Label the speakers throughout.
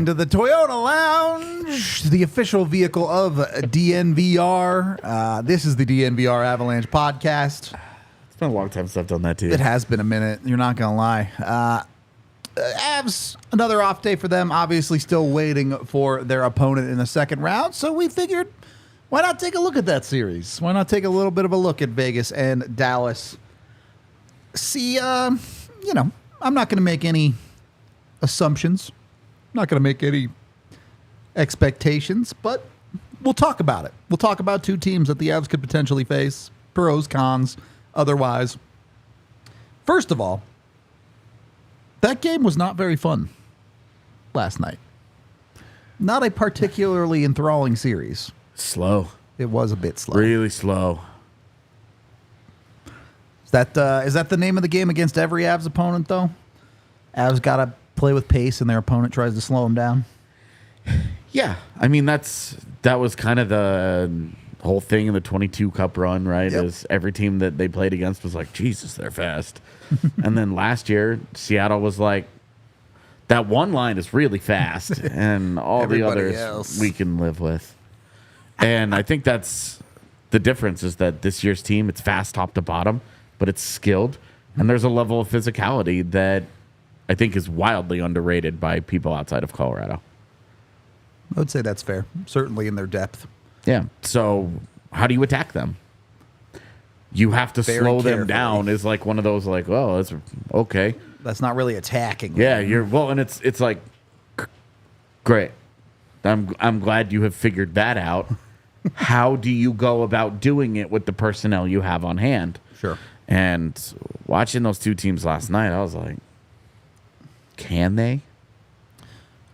Speaker 1: into the Toyota Lounge, the official vehicle of DNVR. This is the DNVR Avalanche Podcast.
Speaker 2: It's been a long time since I've done that too.
Speaker 1: It has been a minute. You're not going to lie. Avs, another off day for them. Obviously still waiting for their opponent in the second round. So we figured, why not take a look at that series? Why not take a little bit of a look at Vegas and Dallas? See, I'm not going to make any assumptions. I'm not going to make any expectations, but we'll talk about it. We'll talk about two teams that the Avs could potentially face, pros, cons, otherwise. First of all, that game was not very fun last night. Not a particularly enthralling series.
Speaker 2: Slow.
Speaker 1: It was a bit slow.
Speaker 2: Really slow.
Speaker 1: Is that the name of the game against every Avs opponent, though? Avs got to play with pace, and their opponent tries to slow them down?
Speaker 2: Yeah. I mean, that was kind of the whole thing in the 22 Cup run, right?
Speaker 1: Yep.
Speaker 2: Is every team that they played against was like, Jesus, they're fast. And then last year, Seattle was like, that one line is really fast, and all the others
Speaker 1: else
Speaker 2: we can live with. And I think that's the difference, is that this year's team, it's fast top to bottom, but it's skilled. And there's a level of physicality that I think is wildly underrated by people outside of Colorado.
Speaker 1: I would say that's fair. Certainly in their depth.
Speaker 2: Yeah. So how do you attack them? You have to
Speaker 1: Very
Speaker 2: slow them
Speaker 1: carefully.
Speaker 2: down. Is like one of those like, oh, that's okay.
Speaker 1: That's not really attacking.
Speaker 2: Yeah, and it's like great. I'm glad you have figured that out. How do you go about doing it with the personnel you have on hand?
Speaker 1: Sure.
Speaker 2: And watching those two teams last night, I was like, can they?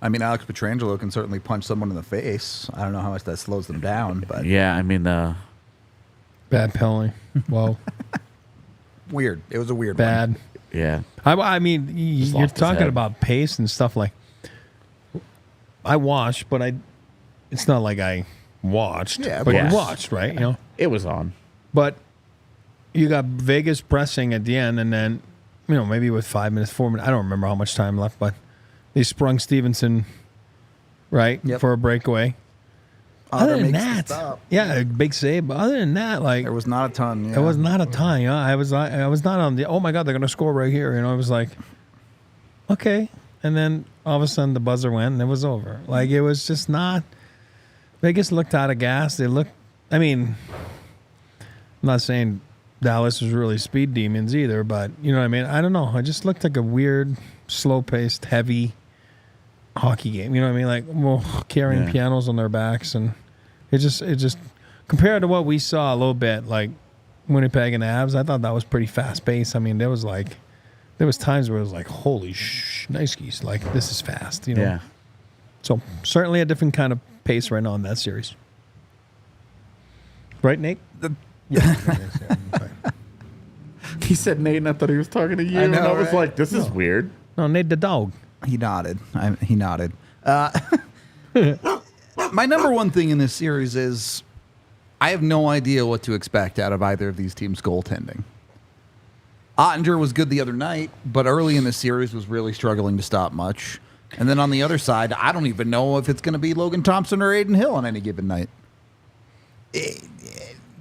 Speaker 1: I mean, Alex Pietrangelo can certainly punch someone in the face. I don't know how much that slows them down, but
Speaker 2: Yeah, I mean,
Speaker 3: Bad penalty. Whoa.
Speaker 1: weird. It was a weird
Speaker 3: Bad.
Speaker 2: yeah.
Speaker 3: I mean, you're
Speaker 2: lost his
Speaker 3: talking
Speaker 2: head.
Speaker 3: about pace and stuff like. I watched, but it's not like I watched.
Speaker 1: Yeah,
Speaker 3: but
Speaker 2: yes.
Speaker 3: you watched, right? You know,
Speaker 2: It was on.
Speaker 3: but you got Vegas pressing at the end, and then maybe with 5 minutes, 4 minutes. I don't remember how much time left, but they sprung Stevenson, right,
Speaker 1: Yep.
Speaker 3: for a breakaway.
Speaker 1: Otter
Speaker 3: Other than
Speaker 1: makes the
Speaker 3: that,
Speaker 1: stop.
Speaker 3: yeah, a big save. But other than that, like
Speaker 1: There was not a ton. Yeah.
Speaker 3: it was not a ton. You know, I was not on the. Oh my God, they're gonna score right here. I was like, okay, and then all of a sudden the buzzer went and it was over. Like it was just not. Vegas looked out of gas. They looked. I mean, I'm not saying Dallas was really speed demons either, but you know what I mean. I don't know. It just looked like a weird, slow-paced, heavy hockey game. You know what I mean? Like carrying pianos on their backs, and it just compared to what we saw a little bit, like Winnipeg and Avs. I thought that was pretty fast-paced. I mean, there was times where it was like, holy shnikes, like this is fast. You know.
Speaker 2: Yeah.
Speaker 3: So certainly a different kind of pace right now in that series. Right, Nate?
Speaker 2: He said Nate, and I thought he was talking to you.
Speaker 1: I know,
Speaker 2: and I was
Speaker 1: right?
Speaker 2: like, this is weird.
Speaker 3: No, Nate the dog.
Speaker 1: He nodded. He nodded. My number one thing in this series is I have no idea what to expect out of either of these teams' goaltending. Ottinger was good the other night, but early in the series was really struggling to stop much. And then on the other side, I don't even know if it's going to be Logan Thompson or Aiden Hill on any given night. The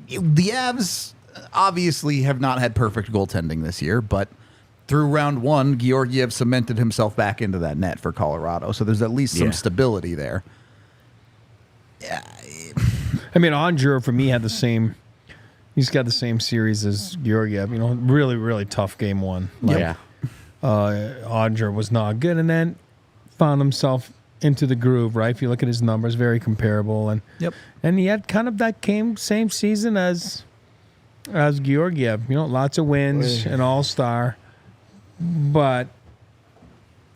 Speaker 1: Avs obviously have not had perfect goaltending this year, but through round one, Georgiev cemented himself back into that net for Colorado. So there's at least some stability there.
Speaker 3: I mean, Ottinger for me had the same. He's got the same series as Georgiev. Really, really tough game one.
Speaker 2: Yeah.
Speaker 3: Ottinger was not good, and then found himself into the groove. Right, if you look at his numbers, very comparable, and he had kind of that same season as Georgiev. Lots of wins, an all-star, but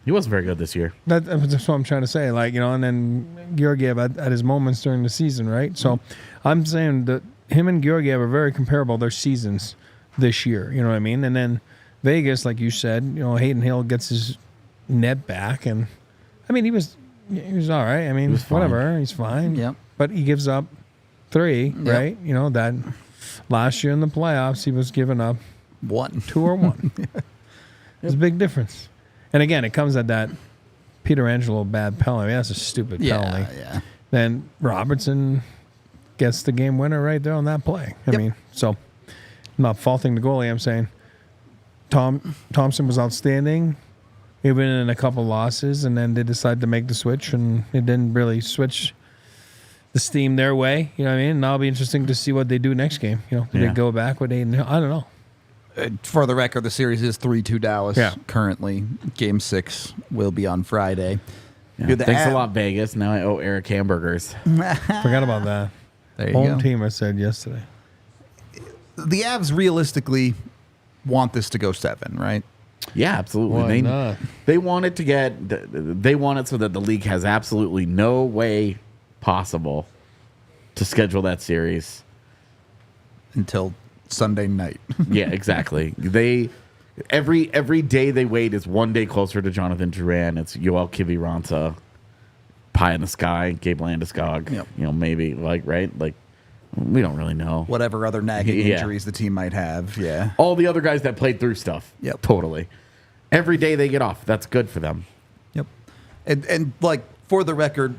Speaker 2: He wasn't very good this year.
Speaker 3: that's what I'm trying to say. And then Georgiev at his moments during the season, right? So I'm saying that him and Georgiev are very comparable, their seasons this year. You know what I mean? And then Vegas, like you said, Hayden Hill gets his net back, and I mean he was all right. I mean whatever, he's fine.
Speaker 1: Yep.
Speaker 3: But he gives up 3, right? That last year in the playoffs he was giving up
Speaker 1: 1,
Speaker 3: 2 or 1. There's a big difference. And again, it comes at that Pietrangelo bad penalty. That's a stupid penalty.
Speaker 1: Yeah.
Speaker 3: Then Robertson gets the game winner right there on that play. I mean, so I'm not faulting the goalie. I'm saying Thompson was outstanding, even in a couple losses, and then they decided to make the switch, and it didn't really switch the steam their way. You know what I mean? And that'll be interesting to see what they do next game. You know, do they go back with 8-0? I don't know.
Speaker 1: For the record, the series is 3-2 Dallas currently. Game 6 will be on Friday.
Speaker 2: Yeah. Thanks a lot, Vegas. Now I owe Eric hamburgers.
Speaker 3: Forgot about that.
Speaker 1: There you
Speaker 3: Home
Speaker 1: go.
Speaker 3: team, I said yesterday.
Speaker 1: The Avs realistically want this to go 7, right?
Speaker 2: Yeah, absolutely.
Speaker 3: Why not?
Speaker 2: They want it to get. They want it so that the league has absolutely no way possible to schedule that series
Speaker 1: Until Sunday night.
Speaker 2: Yeah, exactly. Every day they wait is one day closer to Jonathan Drouin. It's Yoel Kiviranta, pie in the sky, Gabe Landeskog.
Speaker 1: Yep.
Speaker 2: You know, maybe right. We don't really know.
Speaker 1: Whatever other nagging injuries the team might have. Yeah.
Speaker 2: All the other guys that played through stuff.
Speaker 1: Yep.
Speaker 2: Totally. Every day they get off. That's good for them.
Speaker 1: Yep. And like, for the record,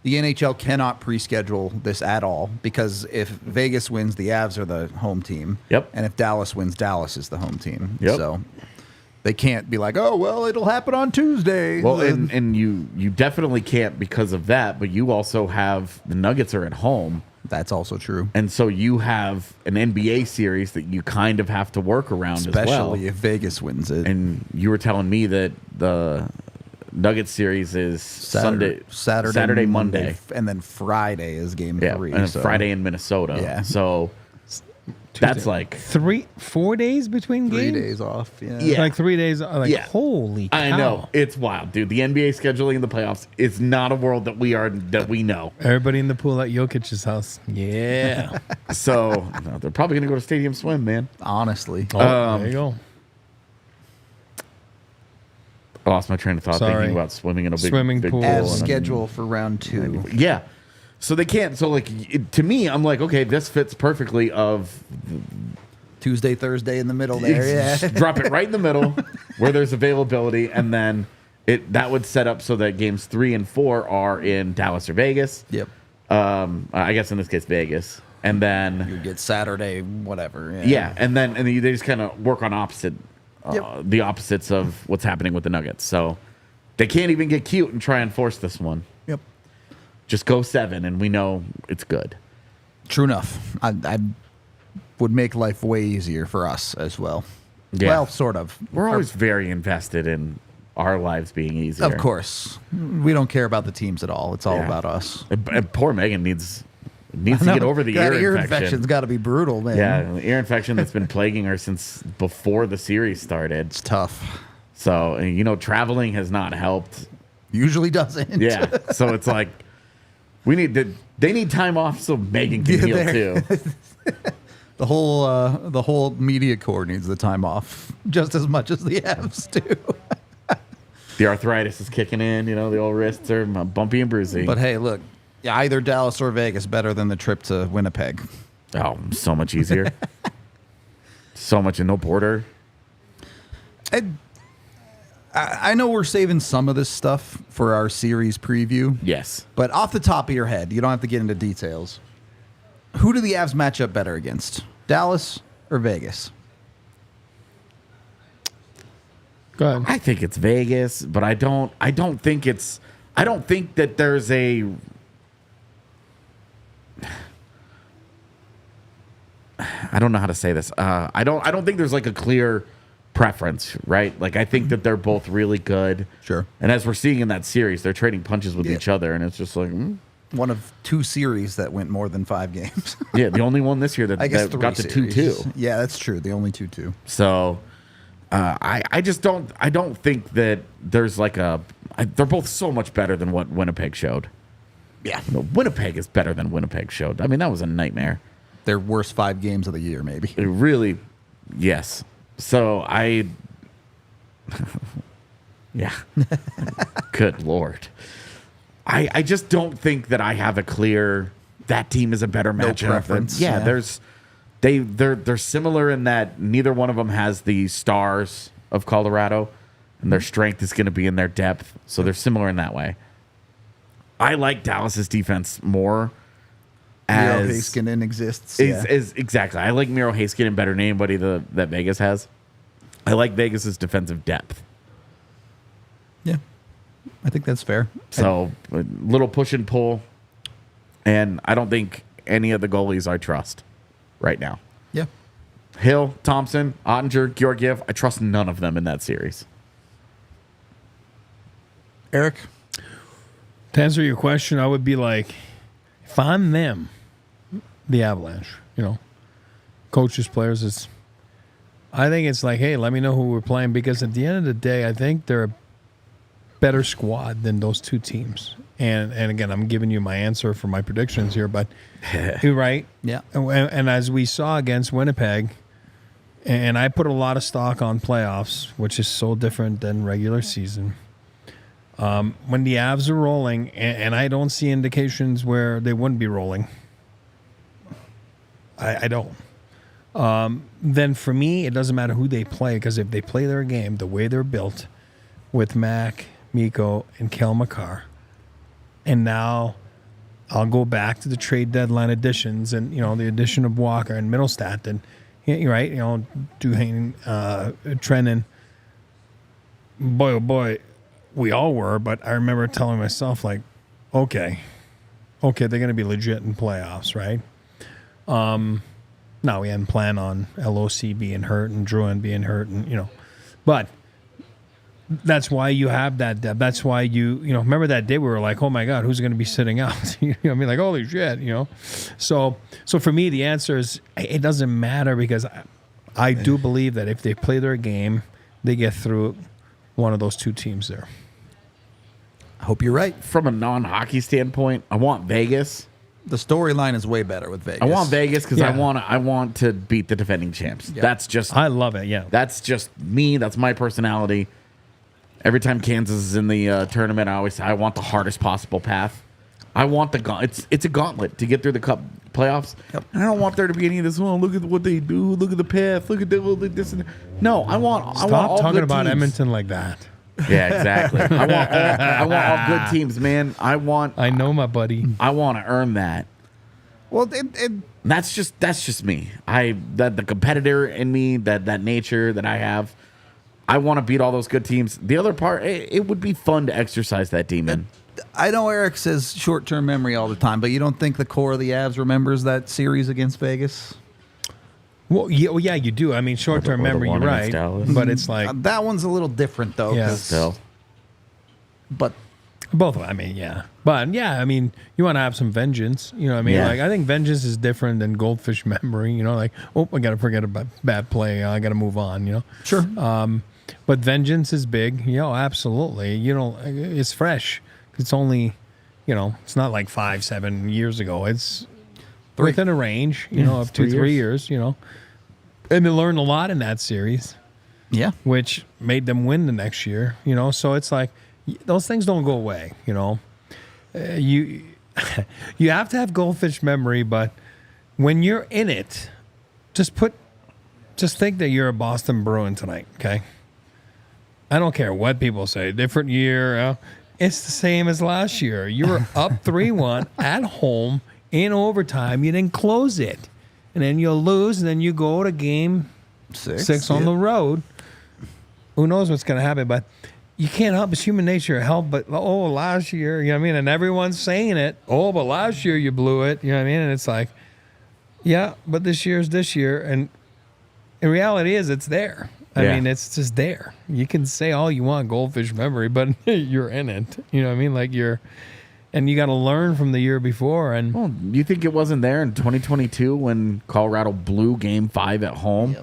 Speaker 1: the NHL cannot pre-schedule this at all, because if Vegas wins, the Avs are the home team.
Speaker 2: Yep.
Speaker 1: And if Dallas wins, Dallas is the home team.
Speaker 2: Yep.
Speaker 1: So they can't be like, oh, well, it'll happen on Tuesday.
Speaker 2: Well, and you definitely can't because of that, but you also have the Nuggets are at home.
Speaker 1: That's also true.
Speaker 2: And so you have an NBA series that you kind of have to work around as well.
Speaker 1: Especially if Vegas wins it.
Speaker 2: And you were telling me that the Nuggets series is Saturday, Monday.
Speaker 1: And then Friday is game 3.
Speaker 2: And
Speaker 1: so.
Speaker 2: Friday in Minnesota.
Speaker 1: Yeah.
Speaker 2: So that's like
Speaker 3: 4 days between
Speaker 1: 3
Speaker 3: games?
Speaker 1: days off. Yeah.
Speaker 2: Yeah.
Speaker 3: Like 3 days. Like,
Speaker 2: Yeah.
Speaker 3: holy cow.
Speaker 2: I know. It's wild, dude. The NBA scheduling in the playoffs is not a world that we know.
Speaker 3: Everybody in the pool at Jokic's house. Yeah.
Speaker 2: So they're probably going to go to Stadium Swim, man.
Speaker 1: Honestly.
Speaker 3: There you go.
Speaker 2: I lost my train of thought
Speaker 3: Sorry.
Speaker 2: thinking about swimming in a big
Speaker 3: Swimming pool.
Speaker 1: Avs
Speaker 2: and then-
Speaker 1: schedule for round 2.
Speaker 2: Yeah. So they can't. So to me, I'm like, okay, this fits perfectly of
Speaker 1: Tuesday, Thursday in the middle there. Yeah.
Speaker 2: just drop it right in the middle where there's availability, and then that would set up so that games 3 and 4 are in Dallas or Vegas.
Speaker 1: Yep.
Speaker 2: I guess in this case Vegas, and then
Speaker 1: You get Saturday, whatever.
Speaker 2: yeah, and then they just kind of work on
Speaker 1: Yep.
Speaker 2: the opposites of what's happening with the Nuggets. So they can't even get cute and try and force this one.
Speaker 1: Yep.
Speaker 2: Just go 7, and we know it's good.
Speaker 1: True enough. I would make life way easier for us as well.
Speaker 2: Yeah.
Speaker 1: Well, sort of.
Speaker 2: We're always very invested in our lives being easier.
Speaker 1: Of course. We don't care about the teams at all. It's all
Speaker 2: Yeah.
Speaker 1: about us.
Speaker 2: And poor Megan needs to get over the
Speaker 1: that
Speaker 2: ear
Speaker 1: infection's
Speaker 2: infection.
Speaker 1: got to be brutal, man.
Speaker 2: Yeah, the ear infection that's been plaguing her since before the series started.
Speaker 1: It's tough.
Speaker 2: So, traveling has not helped.
Speaker 1: Usually doesn't.
Speaker 2: Yeah. So it's like they need time off so Megan can heal too.
Speaker 1: The whole media corps needs the time off just as much as the Avs do.
Speaker 2: The arthritis is kicking in, the old wrists are bumpy and bruisey.
Speaker 1: But hey, look, either Dallas or Vegas better than the trip to Winnipeg.
Speaker 2: Oh, so much easier. So much, and no border.
Speaker 1: I know we're saving some of this stuff for our series preview.
Speaker 2: Yes.
Speaker 1: But off the top of your head, you don't have to get into details. Who do the Avs match up better against? Dallas or Vegas?
Speaker 3: Go ahead.
Speaker 2: I think it's Vegas, but I don't think that there's a I don't know how to say this. I don't think there's like a clear preference, right? Like I think that they're both really good.
Speaker 1: Sure.
Speaker 2: And as we're seeing in that series, they're trading punches with
Speaker 1: Yeah.
Speaker 2: each other, and it's just like,
Speaker 1: One of 2 series that went more than 5 games.
Speaker 2: yeah, the only one this year that,
Speaker 1: I guess
Speaker 2: that
Speaker 1: 3
Speaker 2: got to
Speaker 1: series.
Speaker 2: 2-2.
Speaker 1: Yeah, that's true. The only 2-2.
Speaker 2: So I just don't think that there's like they're both so much better than what Winnipeg showed.
Speaker 1: Yeah.
Speaker 2: Winnipeg is better than Winnipeg showed. I mean, that was a nightmare.
Speaker 1: Their worst 5 games of the year, maybe.
Speaker 2: It really, yes. So yeah. Good Lord. I just don't think that I have a clear, that team is a better
Speaker 1: No
Speaker 2: matchup.
Speaker 1: preference,
Speaker 2: Yeah,
Speaker 1: yeah.
Speaker 2: they're similar in that neither one of them has the stars of Colorado. and their strength is going to be in their depth. So they're similar in that way. I like Dallas's defense more.
Speaker 1: Miro Heiskanen exists.
Speaker 2: Is exactly. I like Miro Heiskanen better than anybody that Vegas has. I like Vegas's defensive depth.
Speaker 1: Yeah, I think that's fair.
Speaker 2: So a little push and pull, and I don't think any of the goalies I trust right now.
Speaker 1: Yeah.
Speaker 2: Hill, Thompson, Ottinger, Georgiev, I trust none of them in that series.
Speaker 1: Eric?
Speaker 3: To answer your question, I would be like, if I'm them, the Avalanche, coaches, players, I think it's like, hey, let me know who we're playing, because at the end of the day, I think they're a better squad than those two teams. And again, I'm giving you my answer for my predictions here, but you're right.
Speaker 1: Yeah.
Speaker 3: And as we saw against Winnipeg, and I put a lot of stock on playoffs, which is so different than regular season. When the Avs are rolling, and I don't see indications where they wouldn't be rolling, I don't. Then for me, it doesn't matter who they play, because if they play their game the way they're built with Mac, Mikko, and Kel McCarr, and now I'll go back to the trade deadline additions and, the addition of Walker and Middlestat and, right, Duhane, Trennan. Boy, oh boy, we all were, but I remember telling myself, like, okay, they're going to be legit in playoffs, right? Now we hadn't planned on LOC being hurt and Drouin being hurt, and but that's why you have that depth. That's why you remember that day we were like, oh my God, who's going to be sitting out? Like, holy shit, So for me, the answer is it doesn't matter, because I do believe that if they play their game, they get through one of those two teams there.
Speaker 1: I hope you're right.
Speaker 2: From a non-hockey standpoint, I want Vegas.
Speaker 1: The storyline is way better with Vegas.
Speaker 2: I want Vegas because
Speaker 3: Yeah.
Speaker 2: I want to beat the defending champs.
Speaker 1: Yeah.
Speaker 2: That's just
Speaker 3: I love it, yeah.
Speaker 2: That's just me. That's my personality. Every time Kansas is in the tournament, I always say I want the hardest possible path. I want it's a gauntlet to get through the Cup playoffs.
Speaker 1: Yep.
Speaker 2: And I don't want there to be any of this. Oh, look at what they do. Look at the path. Look at this. And no, I want all
Speaker 3: Stop talking about
Speaker 2: teams.
Speaker 3: Edmonton like that.
Speaker 2: Yeah, exactly. I want all good teams, man.
Speaker 3: I know, my buddy.
Speaker 2: I want to earn that.
Speaker 1: Well,
Speaker 2: That's just me. The competitor in me, that nature that I have. I want to beat all those good teams. The other part, it would be fun to exercise that demon.
Speaker 1: I know Eric says short-term memory all the time, but you don't think the core of the Avs remembers that series against Vegas?
Speaker 3: Well, yeah, you do. I mean, short-term
Speaker 2: Or the
Speaker 3: memory,
Speaker 2: one
Speaker 3: you're
Speaker 2: against
Speaker 3: right.
Speaker 2: Dallas.
Speaker 3: But it's like
Speaker 1: That one's a little different, though.
Speaker 3: Yeah.
Speaker 1: 'cause-
Speaker 2: Still.
Speaker 1: But
Speaker 3: both. I mean, yeah. But yeah, I mean, you want to have some vengeance. You know what I mean?
Speaker 2: Yeah.
Speaker 3: Like, I think vengeance is different than goldfish memory. Like, oh, I got to forget about bad play. I got to move on.
Speaker 1: sure.
Speaker 3: But vengeance is big. Absolutely. It's fresh. It's only, it's not like 5-7 years ago. It's within a range, of 2-3 years, And they learned a lot in that series,
Speaker 1: Yeah.
Speaker 3: which made them win the next year, So it's like, those things don't go away, You you have to have goldfish memory, but when you're in it, just think that you're a Boston Bruin tonight, okay? I don't care what people say. Different year. It's the same as last year. You were up 3-1 at home in overtime. You didn't close it. And then you'll lose, and then you go to game 6 on the road. Who knows what's going to happen, but you can't help. It's human nature. But last year, And everyone's saying it. Oh, but last year you blew it. And it's like, yeah, but this year's this year. And the reality is it's there. I mean, it's just there. You can say all you want, goldfish memory, but you're in it. Like and you got to learn from the year before. And
Speaker 2: Well, you think it wasn't there in 2022 when Colorado blew Game 5 at home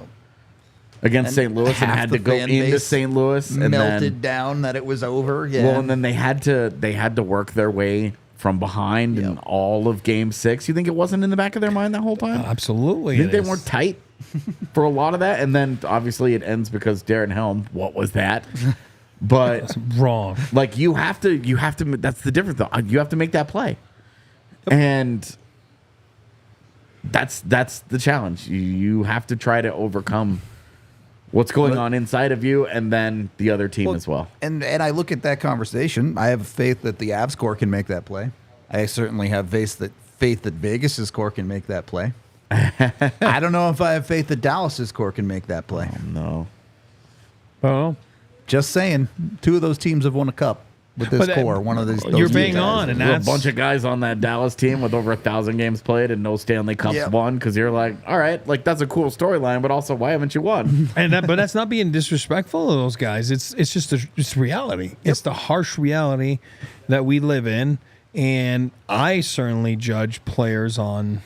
Speaker 2: against St. Louis and
Speaker 1: half
Speaker 2: had
Speaker 1: the
Speaker 2: to go
Speaker 1: fan
Speaker 2: into
Speaker 1: base
Speaker 2: St. Louis and
Speaker 1: melted down that it was over? Yeah.
Speaker 2: Well, and then they had to work their way from behind in all of Game 6. You think it wasn't in the back of their mind that whole time?
Speaker 3: absolutely.
Speaker 2: You think
Speaker 3: it
Speaker 2: they
Speaker 3: is.
Speaker 2: weren't tight for a lot of that? And then obviously it ends because Darren Helm, what was that? But
Speaker 3: That's wrong.
Speaker 2: like you have to that's the difference though. You have to make that play. And that's the challenge. You have to try to overcome what's going on inside of you, and then the other team as well.
Speaker 1: And I look at that conversation. I have faith that the Avs core can make that play. I certainly have faith that Vegas's core can make that play. I don't know if I have faith that Dallas's core can make that play.
Speaker 2: No.
Speaker 3: Oh,
Speaker 1: Just saying, 2 of those teams have won a cup with this core. One of those.
Speaker 3: You're
Speaker 1: those
Speaker 3: being
Speaker 1: teams.
Speaker 3: on, and
Speaker 2: There's
Speaker 3: that's
Speaker 2: a bunch of guys on that Dallas team with over 1,000 games played and no Stanley Cups
Speaker 1: Yep.
Speaker 2: won, because you're like, all right, like that's a cool storyline, but also why haven't you won?
Speaker 3: but that's not being disrespectful of those guys. It's just it's reality. It's the harsh reality that we live in, and I certainly judge players on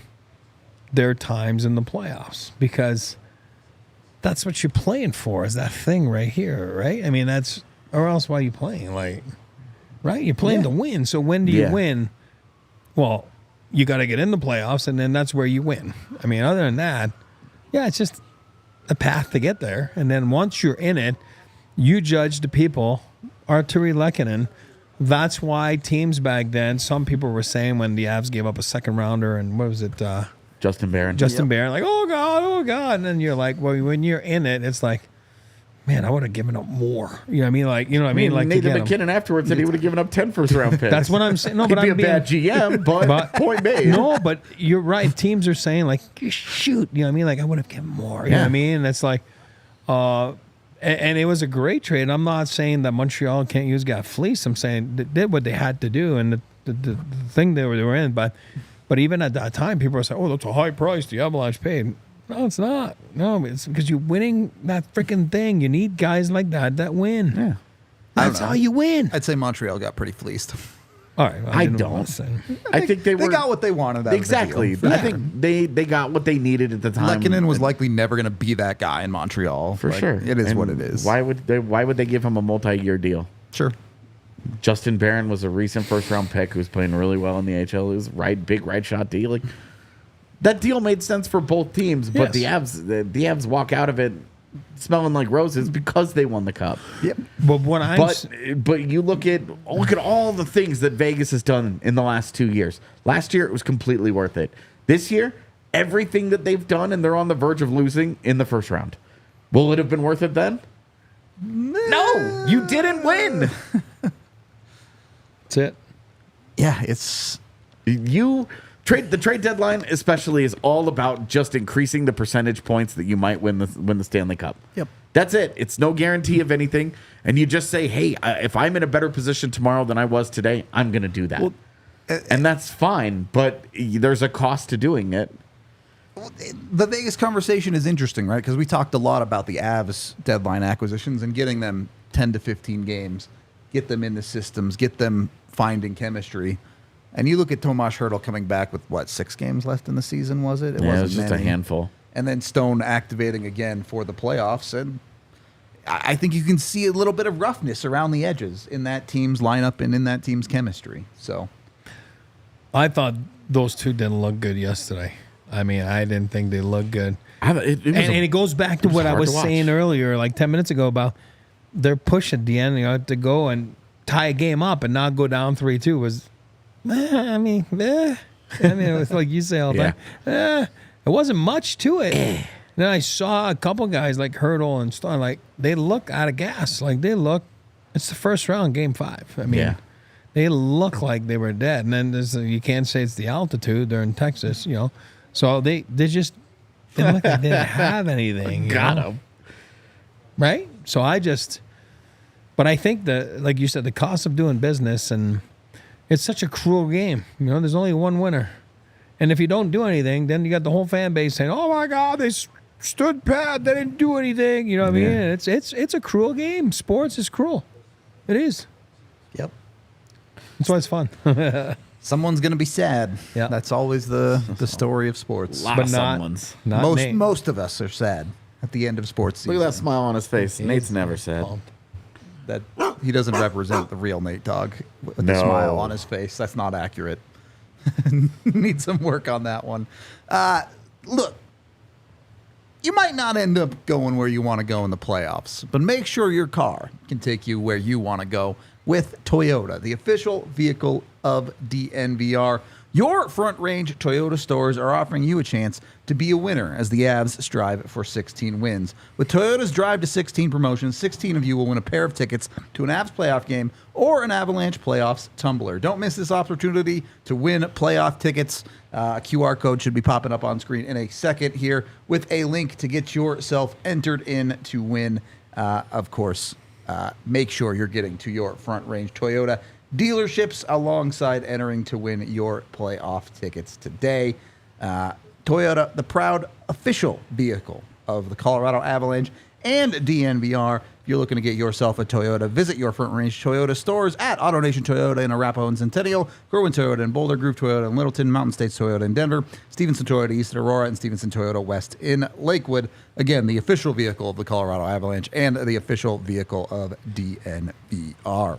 Speaker 3: their times in the playoffs because that's what you're playing for. Is that thing right here, right? I mean, or else why are you playing? Like, right? You're playing to win. So when do you win? Well, you got to get in the playoffs, and then that's where you win. I mean, other than that, yeah, it's just a path to get there. And then once you're in it, you judge the people. Arturi Lehkonen. That's why teams back then, some people were saying when the Avs gave up a second rounder, and what was it?
Speaker 2: Justin Barron.
Speaker 3: Barron, like, oh God. And then you're like, well, when you're in it, it's like, man, I would have given up more. You know what I mean? Like, you know what I mean? Like
Speaker 2: Nathan McKinnon afterwards said he would have given up 10 first-round picks.
Speaker 3: That's what I'm saying. No,
Speaker 2: He'd
Speaker 3: but
Speaker 2: be
Speaker 3: I'm
Speaker 2: a bad GM, but point made.
Speaker 3: No, but you're right. Teams are saying like, shoot, you know what I mean? Like I would have given more. You know what I mean? And it's like, and it was a great trade. I'm not saying that Montreal can't use got fleeced. I'm saying they did what they had to do, and the thing they were in. But even at that time, people were saying, "Oh, that's a high price the Avalanche paid." No, it's not. No, it's because you're winning that freaking thing. You need guys like that win.
Speaker 2: Yeah.
Speaker 3: That's how you win.
Speaker 1: I'd say Montreal got pretty fleeced.
Speaker 3: All right, well,
Speaker 2: I
Speaker 3: didn't
Speaker 2: don't.
Speaker 3: want to say.
Speaker 2: I think they
Speaker 1: got what they wanted out
Speaker 2: exactly.
Speaker 1: of the deal.
Speaker 2: I think they got what they needed at the time.
Speaker 1: Lehkonen was likely never going to be that guy in Montreal.
Speaker 2: for
Speaker 1: Like,
Speaker 2: sure.
Speaker 1: It is
Speaker 2: And
Speaker 1: what it is.
Speaker 2: Why would they give him a multi-year deal?
Speaker 1: Sure.
Speaker 2: Justin Barron was a recent first-round pick who's playing really well in the AHL. He was big right shot deal. Like that deal made sense for both teams, but the Avs walk out of it smelling like roses because they won the cup.
Speaker 1: Yep.
Speaker 3: But what I'm
Speaker 2: But you look at all the things that Vegas has done in the last 2 years. Last year it was completely worth it. This year, everything that they've done, and they're on the verge of losing in the first round. Will it have been worth it then? No, you didn't win.
Speaker 3: that's it.
Speaker 1: Yeah, it's
Speaker 2: The trade deadline especially is all about just increasing the percentage points that you might win the Stanley Cup.
Speaker 1: Yep.
Speaker 2: That's it. It's no guarantee of anything, and you just say, "Hey, if I'm in a better position tomorrow than I was today, I'm going to do that."
Speaker 1: Well,
Speaker 2: and that's fine, but there's a cost to doing it.
Speaker 1: the Vegas conversation is interesting, right? Because we talked a lot about the Avs deadline acquisitions and getting them 10 to 15 games, get them in the systems, get them finding chemistry. And you look at Tomas Hertl coming back with, 6 games left in the season, was it?
Speaker 2: It was just
Speaker 1: many.
Speaker 2: a handful.
Speaker 1: And then Stone activating again for the playoffs. And I think you can see a little bit of roughness around the edges in that team's lineup and in that team's chemistry. So
Speaker 3: I thought those two didn't look good yesterday. I mean, I didn't think they looked good. And it goes back to what I was saying earlier, like 10 minutes ago, about their push at the end, to go and tie a game up and not go down 3-2 was, I mean, it was like you say all the time. It wasn't much to it. Then I saw a couple guys like Hertl and Stone, like they look out of gas. Like it's the first round, game 5. I mean, they look like they were dead. And then you can't say it's the altitude. They're in Texas, So they just didn't look like they didn't have anything.
Speaker 2: Got them.
Speaker 3: Right? So but I think like you said, the cost of doing business, and it's such a cruel game. There's only one winner. And if you don't do anything, then you got the whole fan base saying, "Oh my God, they stood pat. They didn't do anything." You know what I mean? And it's a cruel game. Sports is cruel. It is.
Speaker 1: Yep.
Speaker 3: That's why it's fun.
Speaker 1: Someone's going to be sad.
Speaker 3: Yeah.
Speaker 1: That's always the story of sports.
Speaker 2: Lot
Speaker 3: But
Speaker 2: of
Speaker 3: not-
Speaker 2: someone's.
Speaker 3: Not Nate.
Speaker 1: Most of us are sad at the end of sports season.
Speaker 2: Look at that smile on his face. Nate's never said.
Speaker 1: That he doesn't represent the real Nate Dogg with a
Speaker 2: No.
Speaker 1: smile on his face. That's not accurate. Need some work on that one. Look, you might not end up going where you want to go in the playoffs, but make sure your car can take you where you want to go with Toyota, the official vehicle of DNVR. Your Front Range Toyota stores are offering you a chance to be a winner as the Avs strive for 16 wins. With Toyota's Drive to 16 promotion, 16 of you will win a pair of tickets to an Avs playoff game or an Avalanche Playoffs tumbler. Don't miss this opportunity to win playoff tickets. A QR code should be popping up on screen in a second here with a link to get yourself entered in to win. Of course, make sure you're getting to your Front Range Toyota dealerships alongside entering to win your playoff tickets today. Toyota, the proud official vehicle of the Colorado Avalanche and DNVR. If you're looking to get yourself a Toyota, visit your Front Range Toyota stores at AutoNation Toyota in Arapahoe and Centennial, Gerwin Toyota in Boulder, Groove Toyota in Littleton, Mountain States Toyota in Denver, Stevenson Toyota east at Aurora, and Stevenson Toyota west in Lakewood. Again, the official vehicle of the Colorado Avalanche and the official vehicle of DNVR.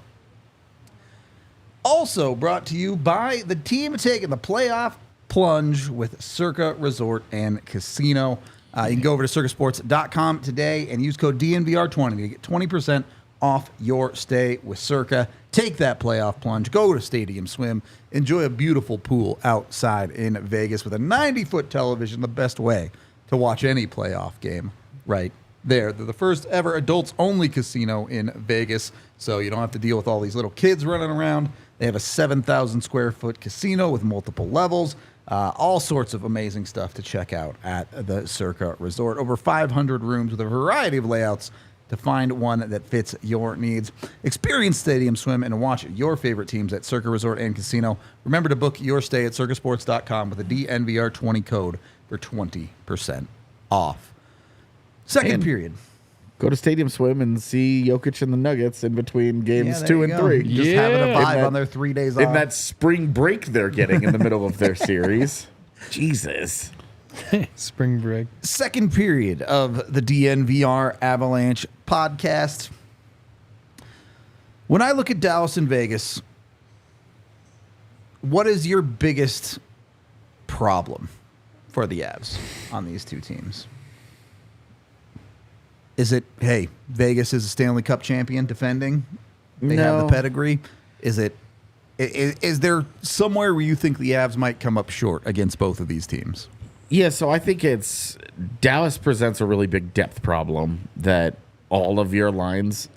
Speaker 1: Also brought to you by the team taking the playoff plunge with Circa Resort and Casino. You can go over to circasports.com today and use code DNVR20 to get 20% off your stay with Circa. Take that playoff plunge, go to Stadium Swim, enjoy a beautiful pool outside in Vegas with a 90-foot television, the best way to watch any playoff game right there. They're the first ever adults-only casino in Vegas, so you don't have to deal with all these little kids running around. They have a 7,000 square foot casino with multiple levels. All sorts of amazing stuff to check out at the Circa Resort. Over 500 rooms with a variety of layouts to find one that fits your needs. Experience Stadium Swim and watch your favorite teams at Circa Resort and Casino. Remember to book your stay at circasports.com with a DNVR20 code for 20% off. Second period.
Speaker 2: Go to Stadium Swim and see Jokic and the Nuggets in between games 2 and 3.
Speaker 1: Just having a vibe on their 3 days off.
Speaker 2: In that spring break they're getting in the middle of their series. Jesus.
Speaker 3: Spring break.
Speaker 1: Second period of the DNVR Avalanche podcast. When I look at Dallas and Vegas, what is your biggest problem for the Avs on these two teams? Is it, hey, Vegas is a Stanley Cup champion defending? They have the pedigree. Is there somewhere where you think the Avs might come up short against both of these teams?
Speaker 2: Yeah, so I think it's Dallas presents a really big depth problem that all of your lines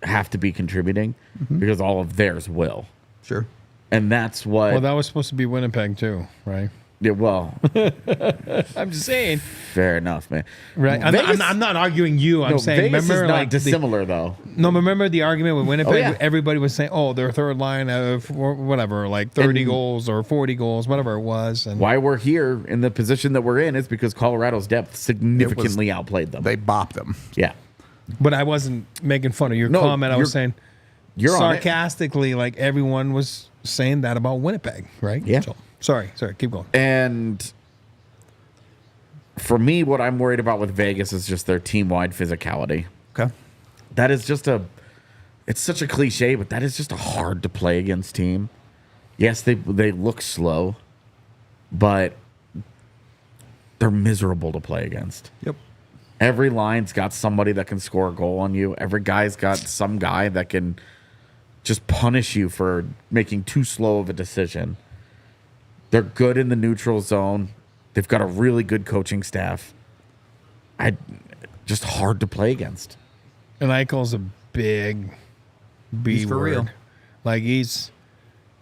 Speaker 2: have to be contributing because all of theirs will.
Speaker 1: Sure.
Speaker 2: And that's what...
Speaker 3: Well, that was supposed to be Winnipeg too, right?
Speaker 2: Yeah, well...
Speaker 3: I'm just saying.
Speaker 2: Fair enough, man.
Speaker 3: Right. I'm not arguing you. I'm saying...
Speaker 2: Vegas
Speaker 3: remember,
Speaker 2: is not
Speaker 3: like,
Speaker 2: dissimilar, though.
Speaker 3: No, remember the argument with Winnipeg?
Speaker 2: Oh, yeah.
Speaker 3: Everybody was saying, oh, their third line of whatever, like 30 goals or 40 goals, whatever it was. And
Speaker 2: why we're here in the position that we're in is because Colorado's depth significantly outplayed them.
Speaker 1: They bopped them.
Speaker 2: Yeah.
Speaker 3: But I wasn't making fun of your comment. I was saying
Speaker 2: you're
Speaker 3: sarcastically, like everyone was saying that about Winnipeg, right?
Speaker 2: Yeah.
Speaker 3: So, sorry, keep going.
Speaker 2: And for me, what I'm worried about with Vegas is just their team-wide physicality.
Speaker 1: Okay.
Speaker 2: That is just it's such a cliche, but that is just a hard to play against team. Yes, they look slow, but they're miserable to play against.
Speaker 1: Yep.
Speaker 2: Every line's got somebody that can score a goal on you. Every guy's got some guy that can just punish you for making too slow of a decision. They're good in the neutral zone. They've got a really good coaching staff. Just hard to play against.
Speaker 3: And Eichel's a big B
Speaker 1: He's for
Speaker 3: word.
Speaker 1: real.
Speaker 3: Like he's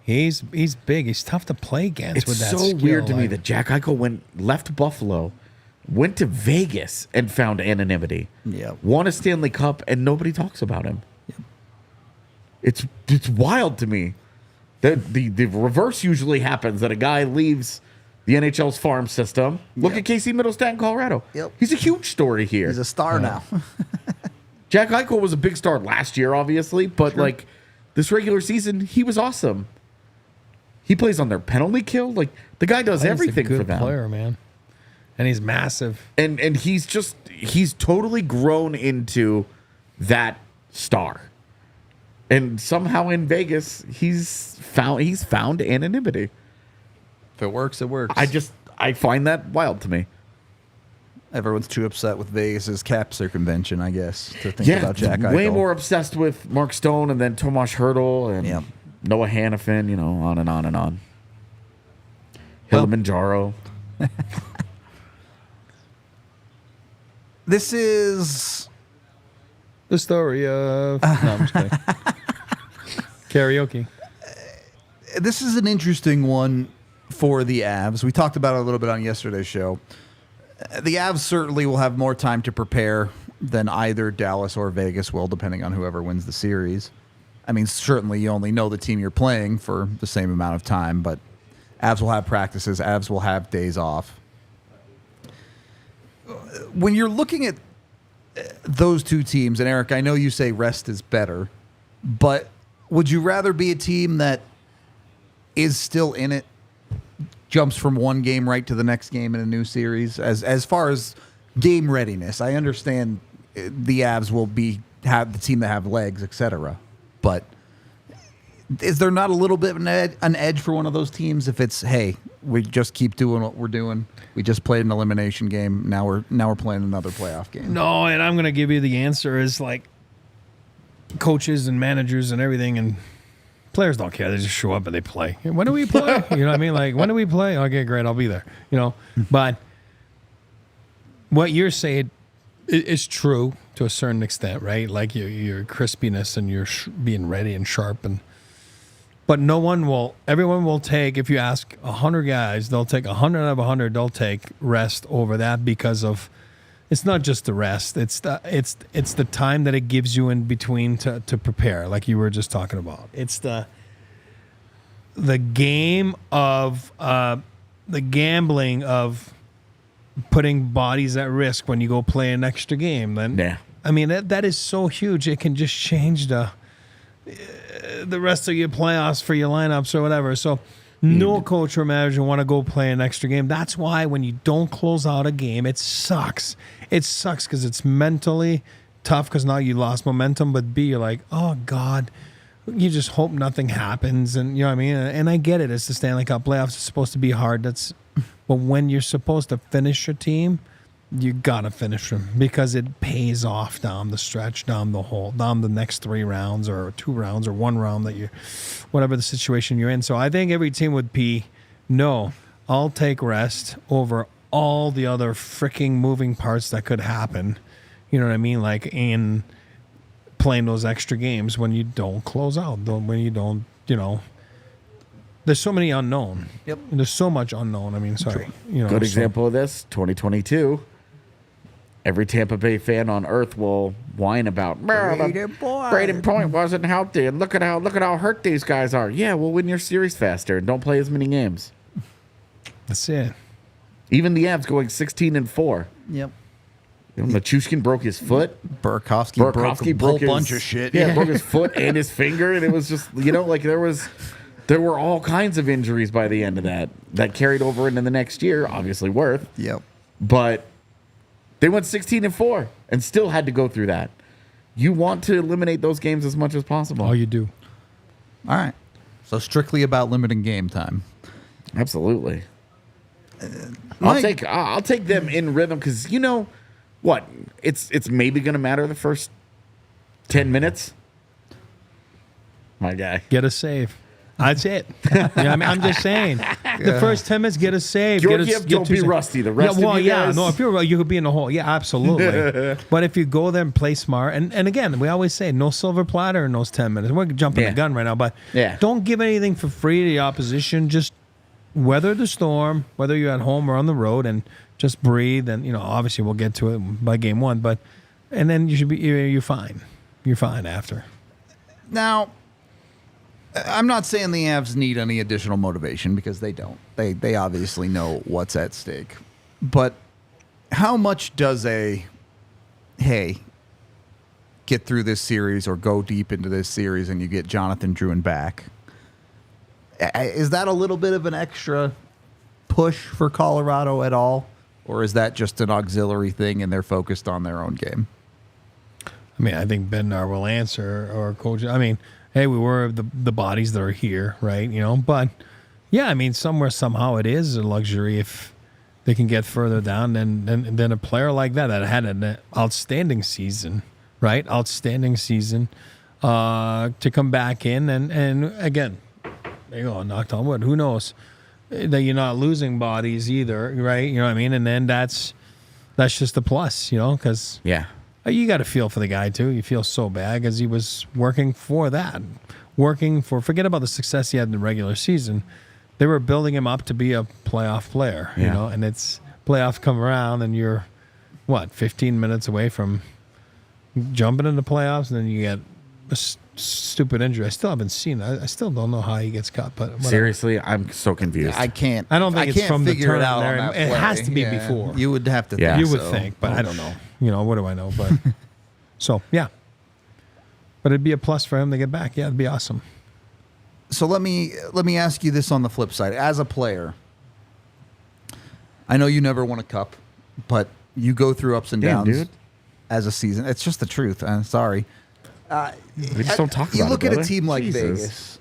Speaker 3: big. He's tough to play against.
Speaker 2: It's
Speaker 3: with that
Speaker 2: so
Speaker 3: skill.
Speaker 2: weird to me that Jack Eichel left Buffalo, went to Vegas, and found anonymity.
Speaker 1: Yeah.
Speaker 2: Won a Stanley Cup, and nobody talks about him. Yep. It's wild to me. The reverse usually happens, that a guy leaves the NHL's farm system. Look at Casey Middlestat in Colorado.
Speaker 1: Yep.
Speaker 2: He's a huge story here.
Speaker 1: He's a star now.
Speaker 2: Jack Eichel was a big star last year, obviously, but like this regular season, he was awesome. He plays on their penalty kill. Like the guy does everything
Speaker 3: for
Speaker 2: them.
Speaker 3: He's a good player, man. And he's massive.
Speaker 2: And he's totally grown into that star. And somehow in Vegas, he's found anonymity.
Speaker 1: If it works, it works.
Speaker 2: I find that wild to me.
Speaker 1: Everyone's too upset with Vegas's cap circumvention, I guess, to think about Jack Eichel.
Speaker 2: Way more obsessed with Mark Stone and then Tomas Hertl and Noah Hannafin, on and on and on. Kilimanjaro.
Speaker 1: This is
Speaker 3: The story of... No, I'm just kidding. Karaoke.
Speaker 1: this is an interesting one for the Avs. We talked about it a little bit on yesterday's show. The Avs certainly will have more time to prepare than either Dallas or Vegas will, depending on whoever wins the series. I mean, certainly you only know the team you're playing for the same amount of time, but Avs will have practices. Avs will have days off. When you're looking at those two teams, and Eric, I know you say rest is better, but would you rather be a team that is still in it, jumps from one game right to the next game in a new series? As far as game readiness, I understand the Avs will have the team that have legs, etc. But is there not a little bit of an edge for one of those teams if it's, hey, we just keep doing what we're doing? We just played an elimination game. Now we're playing another playoff game.
Speaker 3: No, and I'm going to give you the answer is like coaches and managers and everything, and players don't care. They just show up and they play. When do we play? You know what I mean? Like, when do we play? Okay, great. I'll be there. You know, but what you're saying is true to a certain extent, right? Like your crispiness and your being ready and sharp, but everyone will take, if you ask 100 guys, they'll take 100 out of 100, they'll take rest over that because of, it's not just the rest, it's the time that it gives you in between to prepare, like you were just talking about. It's the game of, the gambling of putting bodies at risk when you go play an extra game. Then,
Speaker 2: Yeah.
Speaker 3: I mean, that is so huge. It can just change the rest of your playoffs for your lineups or whatever. So no coach or manager want to go play an extra game. That's why when you don't close out a game, it sucks. It sucks because it's mentally tough because now you lost momentum. But B, you're like, oh, God, you just hope nothing happens. And you know what I mean? And I get it. It's the Stanley Cup playoffs. It's supposed to be hard. But when you're supposed to finish your team, you gotta finish them because it pays off down the stretch, down the next 3 rounds or 2 rounds or 1 round that whatever the situation you're in. So I think every team would be, no, I'll take rest over all the other freaking moving parts that could happen. You know what I mean? Like in playing those extra games when you don't close out, when you don't, you know. There's so many unknown.
Speaker 1: Yep.
Speaker 3: There's so much unknown. I mean, sorry. You know,
Speaker 2: Good example of this, 2022. Every Tampa Bay fan on earth will whine about Braden Point wasn't healthy, and look at how hurt these guys are. Yeah, we'll win your series faster and don't play as many games.
Speaker 3: That's it.
Speaker 2: Even the Avs going 16-4.
Speaker 1: Yep.
Speaker 2: You know, Machushkin broke his foot.
Speaker 1: Burakovsky broke a whole bunch of shit.
Speaker 2: Yeah, broke his foot and his finger, and it was just, you know, like there were all kinds of injuries by the end of that carried over into the next year. Obviously, Worth.
Speaker 1: Yep.
Speaker 2: But they went 16-4 and still had to go through that. You want to eliminate those games as much as possible.
Speaker 3: Oh, you do.
Speaker 1: All right. So strictly about limiting game time.
Speaker 2: Absolutely.
Speaker 1: Mike.
Speaker 2: I'll take them in rhythm because you know what? It's maybe going to matter the first 10 minutes. My guy.
Speaker 3: Get a save. That's it. Yeah, I mean, I'm just saying. The first 10 minutes, get a save.
Speaker 2: Georgiev, don't be rusty. The rest of you guys.
Speaker 3: No, if you're you could be in the hole. Yeah, absolutely. But if you go there and play smart, and again, we always say no silver platter in those 10 minutes. We're jumping the gun right now, but don't give anything for free to the opposition. Just weather the storm, whether you're at home or on the road, and just breathe. And, you know, obviously we'll get to it by game 1, and then you're fine. You're fine after.
Speaker 1: Now, I'm not saying the Avs need any additional motivation because they don't. They obviously know what's at stake. But how much does get through this series or go deep into this series and you get Jonathan Drouin back? Is that a little bit of an extra push for Colorado at all? Or is that just an auxiliary thing and they're focused on their own game?
Speaker 3: I mean, I think Bednar will answer, or coach. I mean, hey, we were the bodies that are here, right? You know, but yeah, I mean, somehow it is a luxury if they can get further down than a player like that had an outstanding season, right? Outstanding season to come back in and again, there you go, knocked on wood. Who knows? that you're not losing bodies either, right? You know what I mean? And then that's just a plus, because
Speaker 2: Yeah.
Speaker 3: you got to feel for the guy too. You feel so bad because he was working for that, forget about the success he had in the regular season. They were building him up to be a playoff player,
Speaker 2: Yeah.
Speaker 3: and it's playoffs come around and you're 15 minutes away from jumping into playoffs, and then you get a stupid injury. I still haven't seen it. I still don't know how he gets cut, but whatever.
Speaker 2: Seriously, I'm so confused.
Speaker 1: I can't.
Speaker 3: I don't think it's
Speaker 1: can't
Speaker 3: from the
Speaker 1: figure it
Speaker 3: turn
Speaker 1: out
Speaker 3: there.
Speaker 1: on that
Speaker 3: It
Speaker 1: play.
Speaker 3: has to be before.
Speaker 1: You would have to.
Speaker 2: Yeah.
Speaker 1: think
Speaker 3: You would
Speaker 1: so.
Speaker 3: think, but I don't know. What do I know? But so yeah, but it'd be a plus for him to get back. Yeah, it'd be awesome.
Speaker 1: So let me ask you this on the flip side. As a player, I know you never won a cup, but you go through ups and
Speaker 2: Damn,
Speaker 1: downs
Speaker 2: dude.
Speaker 1: as a season. It's just the truth. I'm sorry.
Speaker 2: We just don't talk about it.
Speaker 1: You look at a
Speaker 2: brother.
Speaker 1: team like
Speaker 2: Jesus.
Speaker 1: Vegas.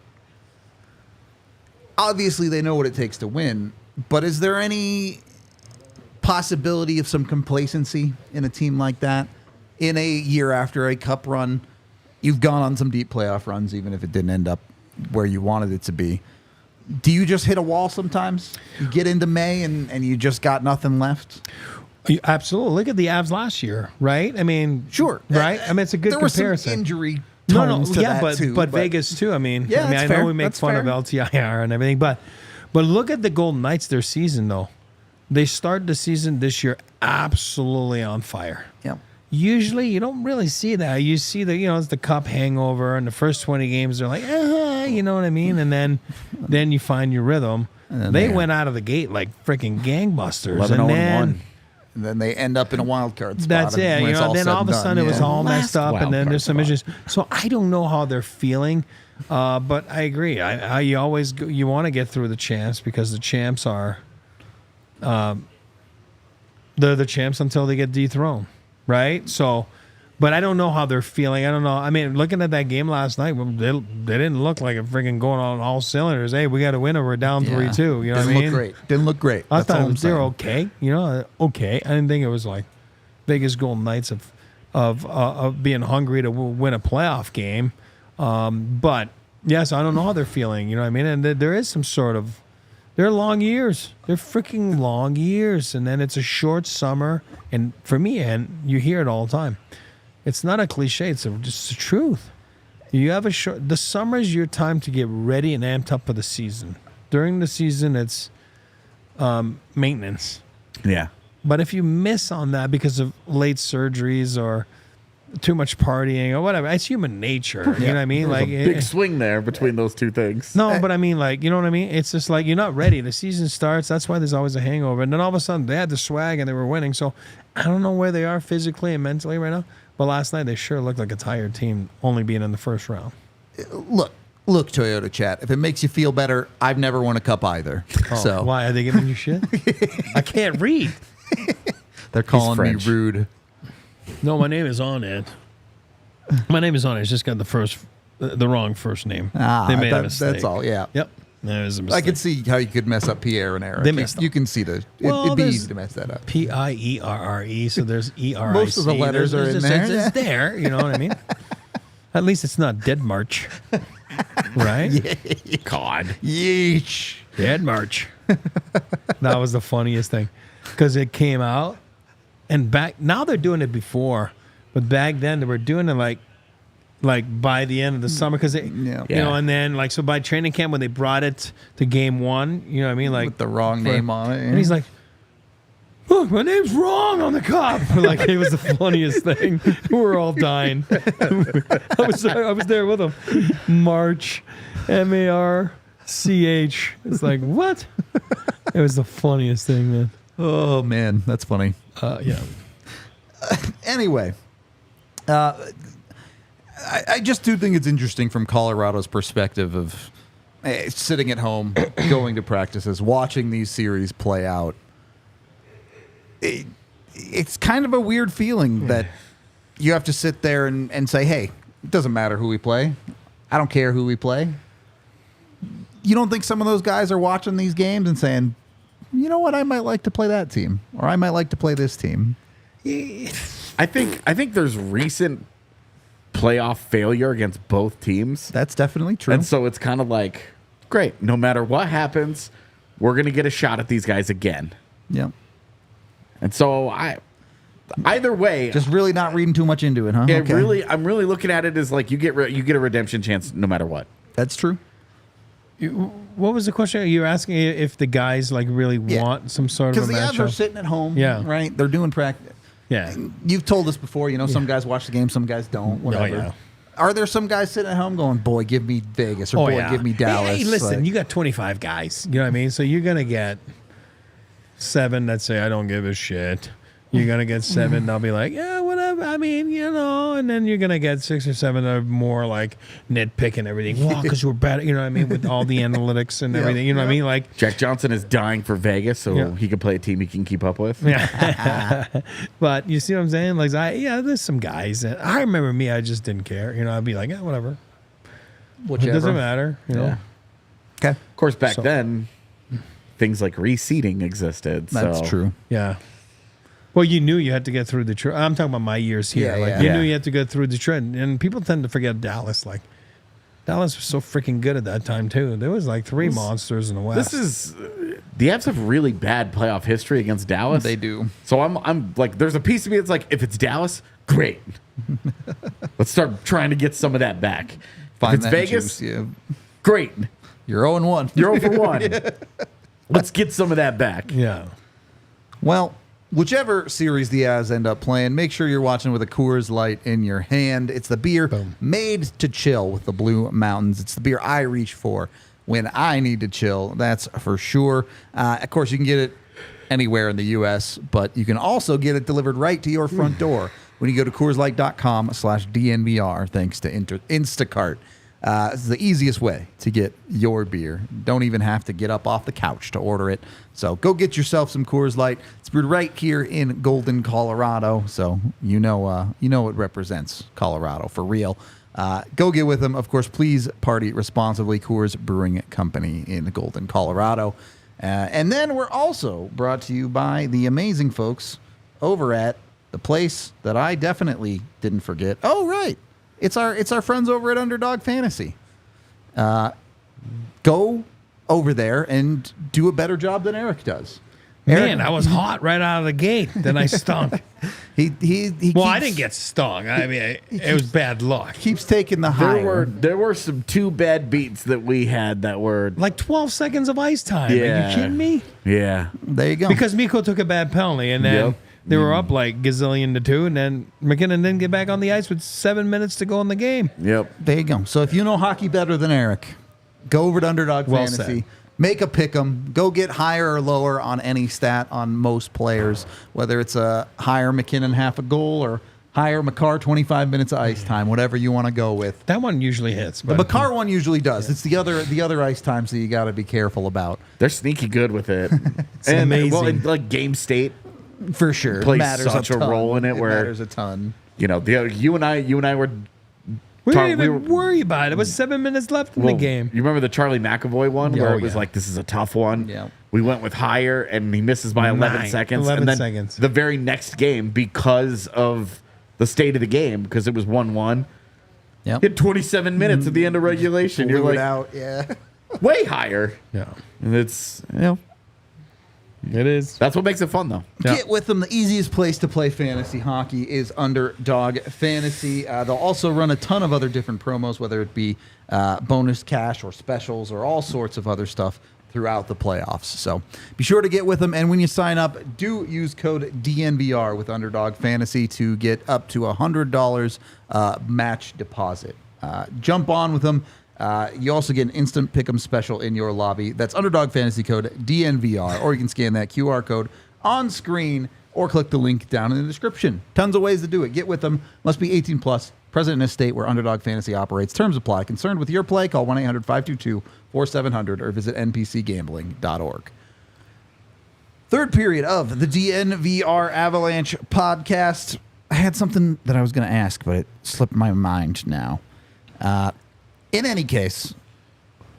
Speaker 1: Obviously, they know what it takes to win, but is there any possibility of some complacency in a team like that? In a year after a cup run, you've gone on some deep playoff runs, even if it didn't end up where you wanted it to be. Do you just hit a wall sometimes? You get into May and you just got nothing left?
Speaker 3: Absolutely. Look at the Avs last year, right? I mean,
Speaker 1: Sure.
Speaker 3: right? I mean, it's a good
Speaker 1: there was
Speaker 3: comparison.
Speaker 1: some injury
Speaker 3: No,
Speaker 1: tones to that
Speaker 3: but
Speaker 1: too,
Speaker 3: but Vegas too. I mean,
Speaker 1: Yeah,
Speaker 3: I
Speaker 1: that's
Speaker 3: know
Speaker 1: fair.
Speaker 3: we make
Speaker 1: That's
Speaker 3: fun
Speaker 1: fair.
Speaker 3: of LTIR and everything, but look at the Golden Knights. Their season though, they start the season this year absolutely on fire.
Speaker 1: Yeah.
Speaker 3: Usually, you don't really see that. You see it's the cup hangover, and the first 20 games they're like, you know what I mean, and then you find your rhythm. They went out of the gate like freaking gangbusters,
Speaker 2: 11-0
Speaker 3: and then.
Speaker 2: and 1.
Speaker 1: And then they end up in a wild card spot.
Speaker 3: That's it.
Speaker 1: when it's all
Speaker 3: Then
Speaker 1: said
Speaker 3: all of a
Speaker 1: and
Speaker 3: sudden
Speaker 1: done.
Speaker 3: it was
Speaker 1: Yeah.
Speaker 3: all messed up, and then
Speaker 2: wild
Speaker 3: there's some
Speaker 2: card
Speaker 3: issues. So I don't know how they're feeling, but I agree. You always you want to get through the champs because the champs are, they're the champs until they get dethroned, right? So, but I don't know how they're feeling. I don't know. I mean, looking at that game last night, they didn't look like a freaking going on all cylinders. Hey, we got to win or we're down 3-2. You know what I
Speaker 1: Didn't
Speaker 3: mean?
Speaker 1: look great. Didn't look great.
Speaker 3: I
Speaker 1: That's all
Speaker 3: thought
Speaker 1: I'm
Speaker 3: they're
Speaker 1: saying.
Speaker 3: okay. Okay. I didn't think it was like Vegas Golden Knights of being hungry to win a playoff game. But yes, I don't know how they're feeling. You know what I mean? And there is some sort of they're long years. They're freaking long years, and then it's a short summer. And for me, and you hear it all the time. It's not a cliche. It's just the truth. You have the summer is your time to get ready and amped up for the season. During the season, it's maintenance.
Speaker 2: Yeah.
Speaker 3: But if you miss on that because of late surgeries or too much partying or whatever, it's human nature. You know what I mean? Like
Speaker 2: Big swing there between those two things.
Speaker 3: no, but I mean, like, you know what I mean? It's just like you're not ready. The season starts. That's why there's always a hangover. And then all of a sudden, they had the swag and they were winning. So I don't know where they are physically and mentally right now. But last night, they sure looked like a tired team, only being in the first round.
Speaker 1: Look, Toyota Chat. If it makes you feel better, I've never won a cup either. So
Speaker 3: Why? Are they giving you shit? I can't read.
Speaker 1: they're calling me
Speaker 2: French.
Speaker 1: rude.
Speaker 3: No, my name is on it. My name is on it. It's just got the wrong first name. They made a mistake.
Speaker 1: That's all. Yeah.
Speaker 3: Yep. That was a mistake.
Speaker 1: I could see how you could mess up Pierre and Eric.
Speaker 3: They messed
Speaker 1: You
Speaker 3: up.
Speaker 1: can see it'd be easy to mess that up.
Speaker 3: Pierre, so there's ERIC.
Speaker 1: Most of the letters are in there.
Speaker 3: It's there, you know what I mean? At least it's not Dead March. Right?
Speaker 2: God.
Speaker 1: Yeesh.
Speaker 3: Dead March. That was the funniest thing. Because it came out, and now they're doing it before, but back then they were doing it like by the end of the summer because you know, and then like so by training camp when they brought it to game one, you know what I mean, like
Speaker 1: With the wrong name on it.
Speaker 3: and he's like, "Oh, my name's wrong on the cup." Like it was the funniest thing. We were all dying. I was there with him. March, MARCH. It's like what? It was the funniest thing, man.
Speaker 1: oh, man. That's funny.
Speaker 3: Yeah.
Speaker 1: Anyway, I just do think it's interesting from Colorado's perspective of sitting at home, going to practices, watching these series play out. It's kind of a weird feeling that you have to sit there and say, hey, it doesn't matter who we play. I don't care who we play. You don't think some of those guys are watching these games and saying, you know what, I might like to play that team, or I might like to play this team.
Speaker 2: I think there's recent playoff failure against both teams.
Speaker 1: That's definitely true.
Speaker 2: And so it's kind of like, great, no matter what happens, we're going to get a shot at these guys again.
Speaker 1: Yeah.
Speaker 2: And so either way,
Speaker 1: Just really not reading too much into it, huh?
Speaker 2: I'm really looking at it as like you get a redemption chance no matter what.
Speaker 1: That's true.
Speaker 3: What was the question? You were asking if the guys like really want some sort of a
Speaker 1: Because the Avs are
Speaker 3: matchup?
Speaker 1: sitting at home,
Speaker 3: Yeah.
Speaker 1: right? They're doing practice.
Speaker 3: Yeah.
Speaker 1: You've told us before, some guys watch the game, some guys don't, whatever.
Speaker 3: yeah.
Speaker 1: Are there some guys sitting at home going, boy, give me Vegas, or boy, give me Dallas?
Speaker 3: Hey, listen,
Speaker 1: Like,
Speaker 3: you got 25 guys. You know what I mean? So you're going to get 7 that say, I don't give a shit. You're going to get 7 they'll be like, yeah, whatever. I mean, and then you're going to get 6 or 7 that are more like nitpicking everything. Well, because we're better, you know what I mean? With all the analytics and everything, you know what I mean? Like,
Speaker 2: Jack Johnson is dying for Vegas so he can play a team he can keep up with.
Speaker 3: yeah. But you see what I'm saying? Like, there's some guys that I remember me, I just didn't care. I'd be like, yeah, whatever.
Speaker 1: whichever.
Speaker 3: It doesn't matter, you know?
Speaker 2: Yeah.
Speaker 1: Okay.
Speaker 2: Of course, back then, things like reseeding existed.
Speaker 1: That's
Speaker 2: so.
Speaker 1: true.
Speaker 3: Yeah. Well, you knew you had to get through Detroit. I'm talking about my years here.
Speaker 1: Yeah,
Speaker 3: like
Speaker 1: yeah.
Speaker 3: you
Speaker 2: Yeah.
Speaker 3: knew you had to go through Detroit, and people tend to forget Dallas. Like Dallas was so freaking good at that time too. There was like 3 monsters in the West.
Speaker 2: This is the Avs have really bad playoff history against Dallas.
Speaker 1: They do.
Speaker 2: So I'm like, there's a piece of me that's like, if it's Dallas, great. Let's start trying to get some of that back.
Speaker 1: Find
Speaker 2: if it's
Speaker 1: that
Speaker 2: Vegas,
Speaker 1: juice, yeah.
Speaker 2: great.
Speaker 1: You're 0-1.
Speaker 2: You're 0 for 1. Let's get some of that back.
Speaker 3: yeah.
Speaker 1: Well, whichever series the Avs end up playing, make sure you're watching with a Coors Light in your hand. It's the beer made to chill with the Blue Mountains. It's the beer I reach for when I need to chill. That's for sure. Of course, you can get it anywhere in the U.S., but you can also get it delivered right to your front door when you go to CoorsLight.com/DNVR, thanks to Instacart. It's the easiest way to get your beer. Don't even have to get up off the couch to order it. So go get yourself some Coors Light. It's brewed right here in Golden, Colorado. So you know it represents Colorado for real. Go get with them. Of course, please party responsibly. Coors Brewing Company in Golden, Colorado. And then we're also brought to you by the amazing folks over at the place that I definitely didn't forget. Oh, right. It's our friends over at Underdog Fantasy. Go over there and do a better job than Eric does.
Speaker 3: Man, I was hot right out of the gate. Then I stunk.
Speaker 1: He
Speaker 3: Well, I didn't get stung. I mean, it was bad luck.
Speaker 1: keeps taking the higher.
Speaker 2: There were some 2 bad beats that we had that were
Speaker 3: Like 12 seconds of ice time. Are
Speaker 2: Yeah.
Speaker 3: you kidding me?
Speaker 2: yeah.
Speaker 1: There you go.
Speaker 3: Because Mikko took a bad penalty, and then
Speaker 2: Yep.
Speaker 3: they were up like gazillion to 2, and then McKinnon didn't get back on the ice with 7 minutes to go in the game.
Speaker 2: Yep.
Speaker 1: There you go. So if you know hockey better than Eric, go over to Underdog
Speaker 3: Well
Speaker 1: Fantasy.
Speaker 3: said.
Speaker 1: Make a pick 'em. Go get higher or lower on any stat on most players, whether it's a higher McKinnon half a goal or higher Makar 25 minutes of ice time, whatever you want to go with.
Speaker 3: That one usually hits.
Speaker 1: The
Speaker 3: But
Speaker 1: Makar one usually does. It's the other ice times that you got to be careful about.
Speaker 2: They're sneaky good with it.
Speaker 3: amazing.
Speaker 2: Well, in, like game state,
Speaker 1: For sure.
Speaker 2: Plays
Speaker 1: Matters
Speaker 2: such a
Speaker 1: ton.
Speaker 2: role in it where-
Speaker 1: matters a ton.
Speaker 2: you know, you and I were.
Speaker 3: we
Speaker 2: Talk-
Speaker 3: didn't
Speaker 2: we
Speaker 3: even
Speaker 2: were-
Speaker 3: worry about it. It was 7 minutes left in the
Speaker 2: Well,
Speaker 3: game.
Speaker 2: You remember the Charlie McAvoy one
Speaker 3: Yeah,
Speaker 2: where
Speaker 3: oh,
Speaker 2: it was
Speaker 3: yeah.
Speaker 2: like, this is a tough one.
Speaker 1: Yeah.
Speaker 2: We went with higher, and he misses by 11
Speaker 3: Nine.
Speaker 2: seconds.
Speaker 3: 11
Speaker 2: and then
Speaker 3: seconds.
Speaker 2: the very next game, because of the state of the game, because it was 1-1,
Speaker 1: Yep.
Speaker 2: hit 27 minutes at the end of regulation. You're
Speaker 1: Blew it
Speaker 2: like,
Speaker 1: out. Yeah.
Speaker 2: way higher.
Speaker 3: Yeah,
Speaker 2: And it's,
Speaker 3: it is.
Speaker 2: that's what makes it fun, though.
Speaker 3: Yeah.
Speaker 1: Get with them. The easiest place to play fantasy hockey is Underdog Fantasy. They'll also run a ton of other different promos, whether it be bonus cash or specials or all sorts of other stuff throughout the playoffs. So be sure to get with them. And when you sign up, do use code DNVR with Underdog Fantasy to get up to $100 match deposit. Jump on with them. You also get an instant pick'em special in your lobby. That's Underdog Fantasy code DNVR, or you can scan that QR code on screen or click the link down in the description. Tons of ways to do it. Get with them. Must be 18 plus. Present in a state where Underdog Fantasy operates. Terms apply. Concerned with your play? Call 1-800-522-4700 or visit npcgambling.org. Third period of the DNVR Avalanche podcast. I had something that I was going to ask, but it slipped my mind now. In any case,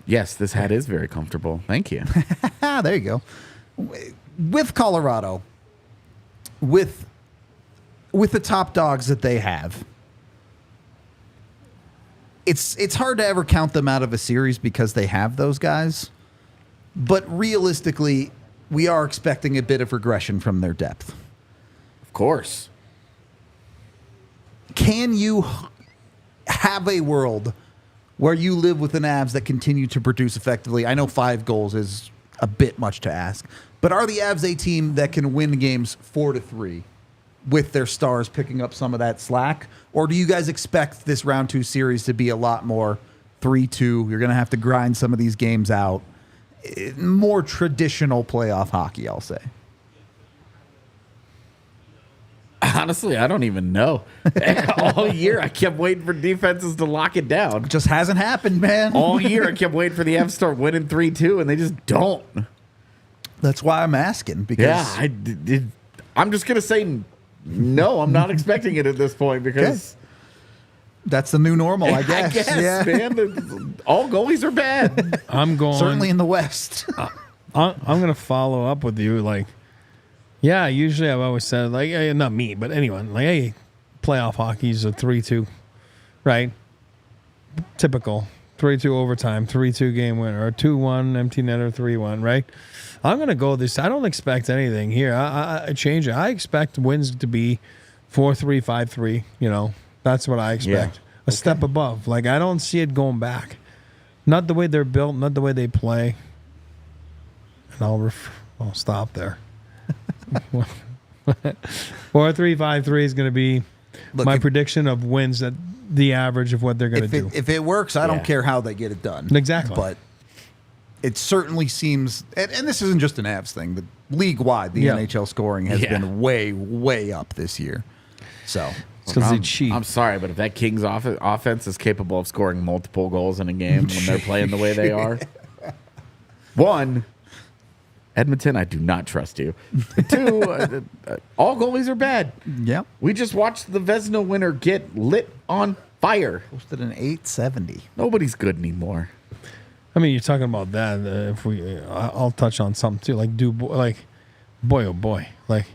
Speaker 2: Yes, this hat is very comfortable. Thank you.
Speaker 1: there you go. With Colorado, with the top dogs that they have, it's hard to ever count them out of a series because they have those guys. But realistically, we are expecting a bit of regression from their depth.
Speaker 2: Of course.
Speaker 1: Can you have a world where you live with an Avs that continue to produce effectively? I know 5 goals is a bit much to ask, but are the Avs a team that can win games 4-3 with their stars picking up some of that slack? Or do you guys expect this round 2 series to be a lot more 3-2? You're going to have to grind some of these games out. More traditional playoff hockey, I'll say.
Speaker 2: Honestly, I don't even know. All year, I kept waiting for defenses to lock it down.
Speaker 1: It just hasn't happened, man.
Speaker 2: All year, I kept waiting for the Avs to start winning 3-2, and they just don't.
Speaker 1: That's why I'm asking. Because
Speaker 2: Yeah, I'm just going to say no. I'm not expecting it at this point because...
Speaker 1: that's the new normal, I guess.
Speaker 2: Man. All goalies are bad.
Speaker 3: I'm going
Speaker 1: Certainly in the West.
Speaker 3: I'm going to follow up with you. Like, yeah, usually I've always said, like, not me, but anyone, like, hey, playoff hockey is a 3-2, right? Typical 3-2 overtime, 3-2 game winner, or 2-1 empty netter, 3-1, right? I'm going to go this. I don't expect anything here. I change it. I expect wins to be 4-3, 5-3. You know, that's what I expect.
Speaker 2: Yeah.
Speaker 3: A step above. Like, I don't see it going back. Not the way they're built, not the way they play. And I'll stop there. 4-3, 5-3 is going to be my prediction of wins at the average of what they're going to do.
Speaker 1: If it works, I don't care how they get it done.
Speaker 3: Exactly.
Speaker 1: But it certainly seems, and this isn't just an Avs thing, but league-wide, the NHL scoring has been way, way up this year. So...
Speaker 3: because they cheat.
Speaker 2: I'm sorry, but if that Kings offense is capable of scoring multiple goals in a game when they're playing the way they are, 1, Edmonton, I do not trust you. 2, all goalies are bad.
Speaker 1: Yep.
Speaker 2: We just watched the Vezina winner get lit on fire.
Speaker 1: Posted an 870.
Speaker 2: Nobody's good anymore.
Speaker 3: I mean, you're talking about that. If I'll touch on something too. Like, boy, oh boy, like.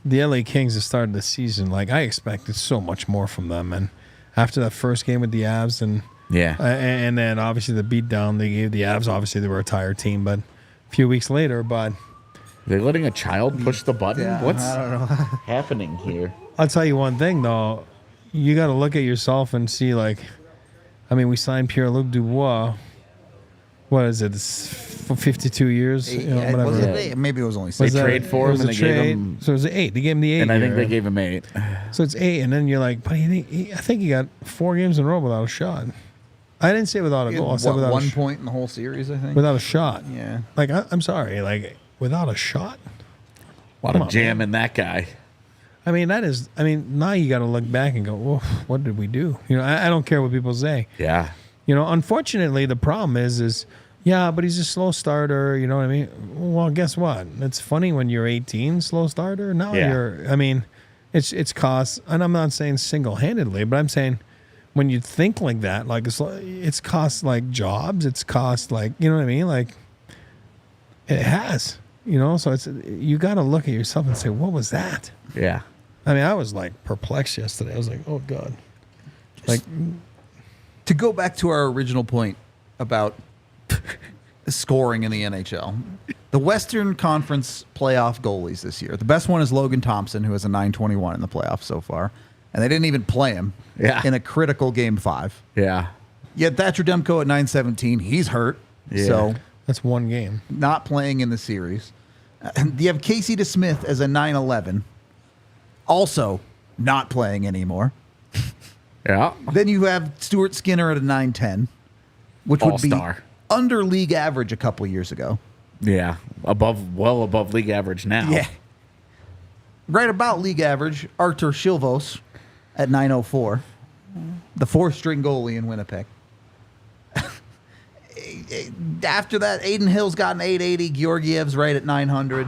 Speaker 3: The LA Kings have started the season. Like, I expected so much more from them. And after that first game with the Avs and then obviously the beatdown they gave the Avs, obviously they were a tired team, but a few weeks later, but...
Speaker 2: They're letting a child push the button?
Speaker 1: Yeah,
Speaker 2: What's
Speaker 1: I don't know.
Speaker 2: happening here?
Speaker 3: I'll tell you one thing, though. You got to look at yourself and see, like... I mean, we signed Pierre-Luc Dubois. What is it? For 52 years? Whatever.
Speaker 1: Was it 8? Maybe it was only 6.
Speaker 2: They trade for him and they gave him...
Speaker 3: So it was 8. They gave him the 8.
Speaker 2: And I think they gave him 8.
Speaker 3: So it's 8, and then you're like, but I think he got 4 games in a row without a shot. I didn't say without a goal. I said without
Speaker 1: 1 point in the whole series, I think.
Speaker 3: without a shot.
Speaker 1: Yeah.
Speaker 3: Like, I'm sorry. Like, without a shot?
Speaker 2: A lot of jam in that guy.
Speaker 3: I mean, now you got to look back and go, well, what did we do? You know, I don't care what people say.
Speaker 2: Yeah.
Speaker 3: You know, unfortunately, the problem is yeah, but he's a slow starter. You know what I mean? Well, guess what? It's funny when you're 18, slow starter. Now it's cost, and I'm not saying single-handedly, but I'm saying when you think like that, like it's cost like jobs. It's cost like, you know what I mean? Like it has, you know. So you got to look at yourself and say, what was that?
Speaker 2: Yeah.
Speaker 3: I mean, I was like perplexed yesterday. I was like, oh God. Like,
Speaker 1: to go back to our original point about scoring in the NHL, the Western Conference playoff goalies this year, the best one is Logan Thompson, who has a 921 in the playoffs so far, and they didn't even play him in a critical game 5.
Speaker 2: Yeah.
Speaker 1: Yet Thatcher Demko at 917, he's hurt, so
Speaker 3: that's 1 game.
Speaker 1: not playing in the series. You have Casey DeSmith as a 911, also not playing anymore.
Speaker 2: Yeah.
Speaker 1: Then you have Stuart Skinner at a 910, which would be
Speaker 2: All-star.
Speaker 1: under league average a couple years ago.
Speaker 2: Yeah. Well above league average now.
Speaker 1: Yeah. Right about league average, Artur Shilvos at 904, the 4th-string goalie in Winnipeg. After that, Aiden Hill's got an 880, Georgiev's right at 900.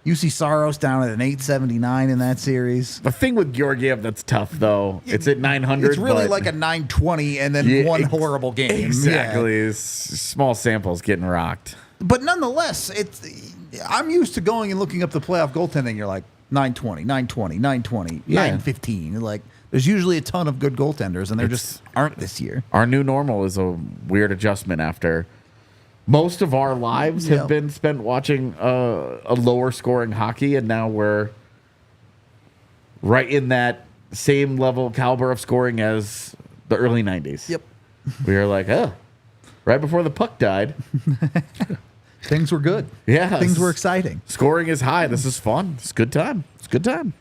Speaker 1: UC Saros down at an 879 in that series.
Speaker 2: The thing with Georgiev that's tough, though, it's at 900.
Speaker 1: It's really
Speaker 2: but
Speaker 1: like a 920 and then one horrible game.
Speaker 2: Exactly.
Speaker 1: Yeah.
Speaker 2: It's small samples getting rocked.
Speaker 1: But nonetheless, I'm used to going and looking up the playoff goaltending. You're like 920, 920, 920, 915. Like, there's usually a ton of good goaltenders, and there just aren't this year.
Speaker 2: Our new normal is a weird adjustment after most of our lives
Speaker 1: Yep.
Speaker 2: have been spent watching a lower scoring hockey, and now we're right in that same level caliber of scoring as the early 90s.
Speaker 1: Yep.
Speaker 2: We were like, right before the puck died.
Speaker 1: Things were good.
Speaker 2: Yeah.
Speaker 1: Things were exciting.
Speaker 2: Scoring is high. This is fun. It's a good time. It's a good time.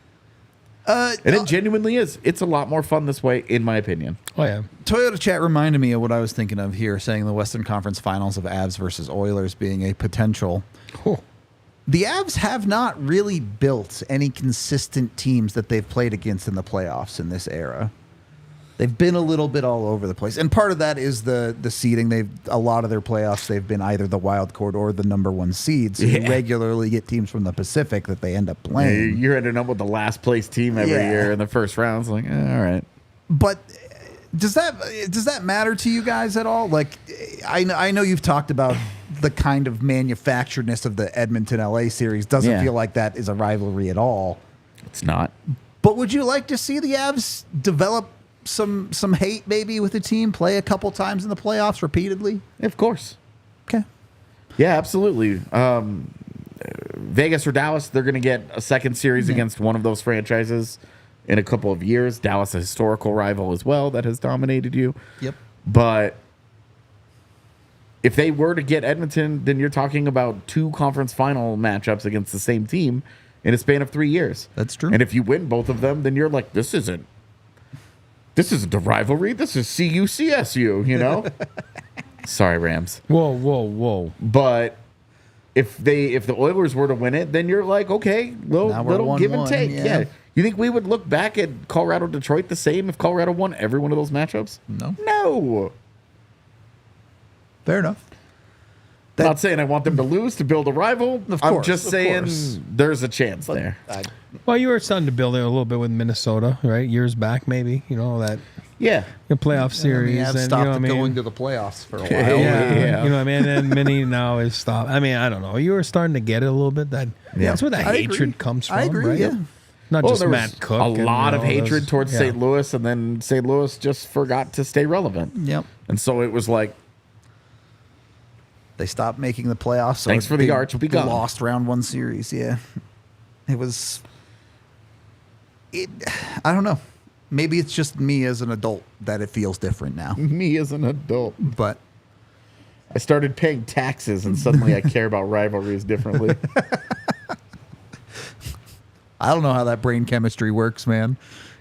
Speaker 2: And it genuinely is. It's a lot more fun this way, in my opinion.
Speaker 3: Oh, yeah.
Speaker 1: Toyota chat reminded me of what I was thinking of here, saying the Western Conference Finals of Avs versus Oilers being a potential.
Speaker 3: Oh.
Speaker 1: The Avs have not really built any consistent teams that they've played against in the playoffs in this era. They've been a little bit all over the place, and part of that is the seeding. A lot of their playoffs, they've been either the wild card or the number one seed. So you regularly get teams from the Pacific that they end up playing.
Speaker 2: You're ending up with the last place team every year in the first round. It's like, all right.
Speaker 1: But does that matter to you guys at all? Like, I know you've talked about the kind of manufacturedness of the Edmonton LA series. Doesn't feel like that is a rivalry at all.
Speaker 2: It's not.
Speaker 1: But would you like to see the Avs develop some hate maybe with the team, play a couple times in the playoffs repeatedly?
Speaker 2: Of course.
Speaker 1: Okay.
Speaker 2: Yeah, absolutely. Vegas or Dallas, they're going to get a second series against one of those franchises in a couple of years. Dallas, a historical rival as well that has dominated you.
Speaker 1: Yep.
Speaker 2: But if they were to get Edmonton, then you're talking about 2 conference final matchups against the same team in a span of 3 years.
Speaker 1: That's true.
Speaker 2: And if you win both of them, then you're like, this isn't a rivalry. This is CU-CSU, you know? Sorry, Rams.
Speaker 3: Whoa.
Speaker 2: But if the Oilers were to win it, then you're like, okay, little give and take. Yeah. You think we would look back at Colorado-Detroit the same if Colorado won every one of those matchups? No.
Speaker 1: Fair enough.
Speaker 2: I'm not saying I want them to lose to build a rival. I'm just
Speaker 1: of
Speaker 2: saying
Speaker 1: course.
Speaker 2: there's a chance there.
Speaker 3: Well, you were starting to build it a little bit with Minnesota, right? Years back, maybe. You know, that
Speaker 2: Yeah.
Speaker 3: playoff series.
Speaker 1: The Avs
Speaker 3: and,
Speaker 1: stopped
Speaker 3: you know what I mean?
Speaker 1: going to the playoffs for a while.
Speaker 2: Yeah.
Speaker 3: You know what I mean? And Minnie now is stopped. I mean, I don't know. You were starting to get it a little bit. That's where that
Speaker 1: I
Speaker 3: hatred
Speaker 1: agree.
Speaker 3: comes from,
Speaker 1: I agree,
Speaker 3: right?
Speaker 1: yeah.
Speaker 3: Not
Speaker 2: Well,
Speaker 3: just
Speaker 2: there
Speaker 3: Matt
Speaker 2: was
Speaker 3: Cook.
Speaker 2: a
Speaker 3: and,
Speaker 2: lot of
Speaker 3: you know,
Speaker 2: hatred
Speaker 3: those-
Speaker 2: towards
Speaker 3: yeah.
Speaker 2: St. Louis, and then St. Louis just forgot to stay relevant.
Speaker 1: Yep.
Speaker 2: And so it was like,
Speaker 1: They stopped making the playoffs.
Speaker 2: Thanks for the
Speaker 1: they
Speaker 2: arch, be gone.
Speaker 1: Lost round 1 series. Yeah, it was. I don't know. Maybe it's just me as an adult that it feels different now.
Speaker 2: me as an adult.
Speaker 1: But
Speaker 2: I started paying taxes, and suddenly I care about rivalries differently.
Speaker 1: I don't know how that brain chemistry works, man.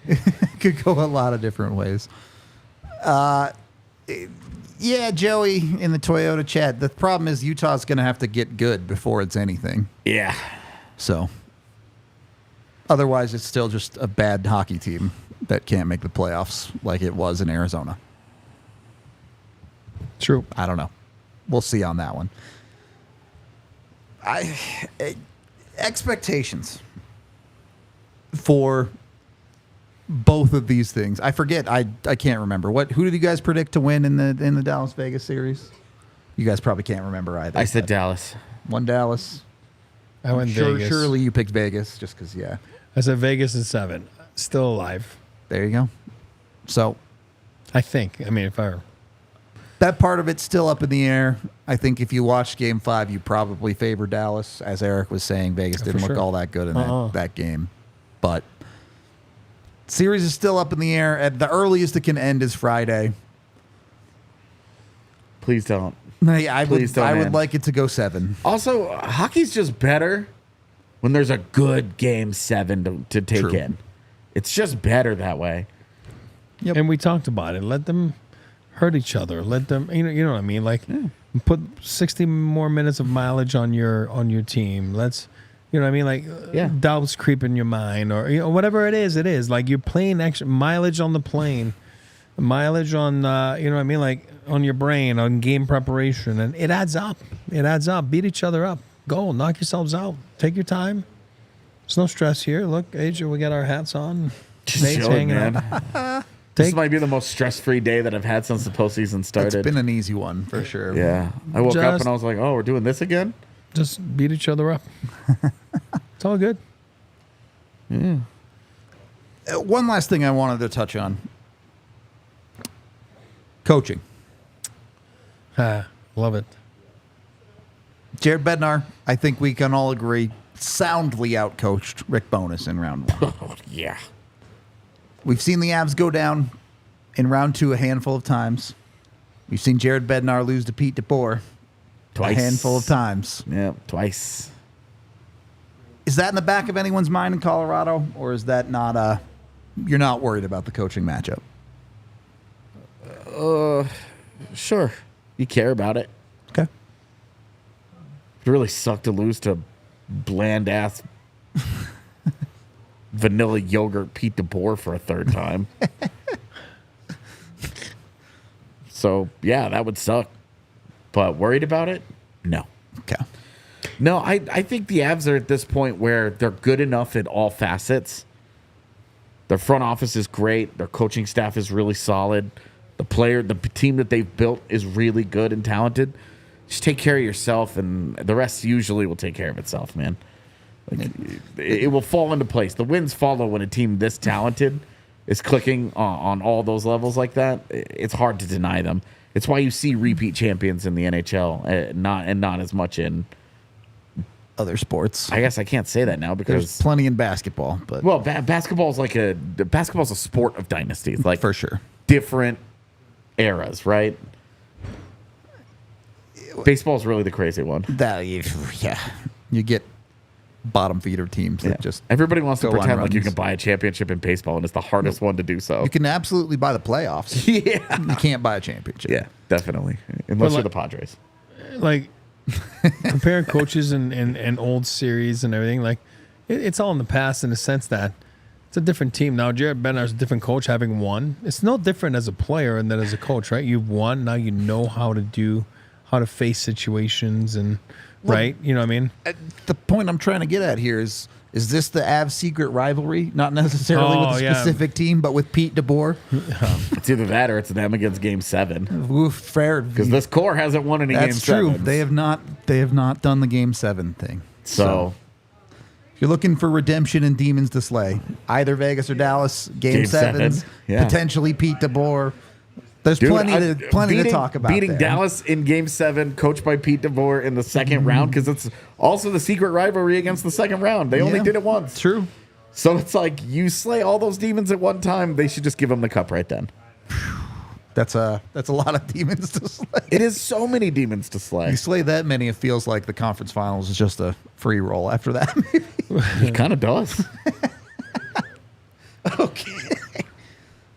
Speaker 1: It could go a lot of different ways. Yeah, Joey in the Toyota chat. The problem is Utah's going to have to get good before it's anything.
Speaker 2: Yeah.
Speaker 1: So otherwise, it's still just a bad hockey team that can't make the playoffs like it was in Arizona.
Speaker 3: True.
Speaker 1: I don't know. We'll see on that one. Expectations for both of these things. I forget. I can't remember. Who did you guys predict to win in the Dallas Vegas series? You guys probably can't remember either.
Speaker 2: I said Dallas.
Speaker 1: One Dallas.
Speaker 3: I went Vegas.
Speaker 1: Surely you picked Vegas just because,
Speaker 3: I said Vegas is 7. Still alive.
Speaker 1: There you go. So
Speaker 3: I think. I mean, if I were.
Speaker 1: that part of it's still up in the air. I think if you watched Game 5, you probably favor Dallas. As Eric was saying, Vegas didn't look
Speaker 3: sure.
Speaker 1: all that good in that game. But series is still up in the air. At the earliest it can end is Friday.
Speaker 2: Please don't.
Speaker 1: I
Speaker 2: Please don't
Speaker 1: would
Speaker 2: end.
Speaker 1: like it to go 7.
Speaker 2: Also, hockey's just better when there's a good Game 7 to take
Speaker 1: True.
Speaker 2: in. It's just better that way.
Speaker 1: Yep.
Speaker 3: And we talked about it. Let them hurt each other. Let them, you know what I mean? Like, put 60 more minutes of mileage on your team. Let's, you know what I mean? Like, doubts creep in your mind, or whatever it is. Like, you're playing extra mileage on the plane, mileage on, you know what I mean? Like, on your brain, on game preparation, and it adds up. It adds up. Beat each other up. Go, knock yourselves out. Take your time. There's no stress here. Look, AJ, we got our hats on.
Speaker 2: Just
Speaker 3: Nate's
Speaker 2: chilling,
Speaker 3: hanging
Speaker 2: man.
Speaker 3: out.
Speaker 2: This might be the most stress-free day that I've had since the postseason started.
Speaker 1: It's been an easy one for sure.
Speaker 2: Yeah. I woke up
Speaker 3: Just-
Speaker 2: and I was like, oh, we're doing this again?
Speaker 3: Just beat each other up. It's all good.
Speaker 1: One last thing I wanted to touch on. Coaching.
Speaker 3: Love it.
Speaker 1: Jared Bednar, I think we can all agree, soundly outcoached Rick Bowness in round 1.
Speaker 2: Oh, yeah.
Speaker 1: We've seen the Avs go down in round 2 a handful of times. We've seen Jared Bednar lose to Pete DeBoer
Speaker 2: Twice.
Speaker 1: a handful of times.
Speaker 2: Yeah, twice.
Speaker 1: Is that in the back of anyone's mind in Colorado, or is that not you're not worried about the coaching matchup?
Speaker 2: Sure. You care about it.
Speaker 1: Okay.
Speaker 2: It really sucked to lose to bland-ass vanilla yogurt Pete DeBoer for a third time. So, yeah, that would suck. But worried about it? No.
Speaker 1: Okay.
Speaker 2: No, I think the Avs are at this point where they're good enough at all facets. Their front office is great. Their coaching staff is really solid. The team that they've built is really good and talented. Just take care of yourself, and the rest usually will take care of itself, man. Like, it will fall into place. The wins follow when a team this talented is clicking on all those levels like that. It's hard to deny them. It's why you see repeat champions in the NHL, not as much in
Speaker 1: Other sports.
Speaker 2: I guess I can't say that now because
Speaker 1: There's plenty in basketball, but
Speaker 2: well, basketball is basketball's a sport of dynasties, like
Speaker 1: for sure.
Speaker 2: different eras, right? Baseball is really the crazy one.
Speaker 1: You get bottom feeder teams that just
Speaker 2: Everybody wants to
Speaker 1: go on
Speaker 2: pretend like you
Speaker 1: runs.
Speaker 2: can buy a championship in baseball, and it's the hardest one to do so.
Speaker 1: You can absolutely buy the playoffs.
Speaker 2: Yeah,
Speaker 1: You can't buy a championship.
Speaker 2: yeah, definitely, unless
Speaker 3: But
Speaker 2: you're the Padres.
Speaker 3: Like comparing coaches and old series and everything, like it's all in the past in the sense that it's a different team now. Jared Bednar's a different coach, having won. It's no different as a player and then as a coach, right? You've won, now you know how to face situations and right, you know what I mean?
Speaker 1: The point I'm trying to get at here is this the Avs secret rivalry? Not necessarily with a specific team, but with Pete DeBoer.
Speaker 2: It's either that or it's them against Game 7.
Speaker 1: Oof, fair.
Speaker 2: Because this core hasn't won any Game 7.
Speaker 1: That's true. They have not done the Game 7 thing.
Speaker 2: So
Speaker 1: if you're looking for redemption and demons to slay, either Vegas or Dallas, Game 7s,
Speaker 2: yeah.
Speaker 1: potentially Pete DeBoer. There's
Speaker 2: Dude,
Speaker 1: plenty to talk about.
Speaker 2: Beating
Speaker 1: there.
Speaker 2: Dallas in Game 7, coached by Pete DeBoer in the second round, because it's also the secret rivalry against the second round. They only did it once.
Speaker 1: True.
Speaker 2: So it's like you slay all those demons at one time. They should just give them the cup right then.
Speaker 1: That's a lot of demons to slay.
Speaker 2: It is so many demons to slay.
Speaker 1: You slay that many, it feels like the conference finals is just a free roll after that. Maybe.
Speaker 2: It kind of does.
Speaker 1: Okay.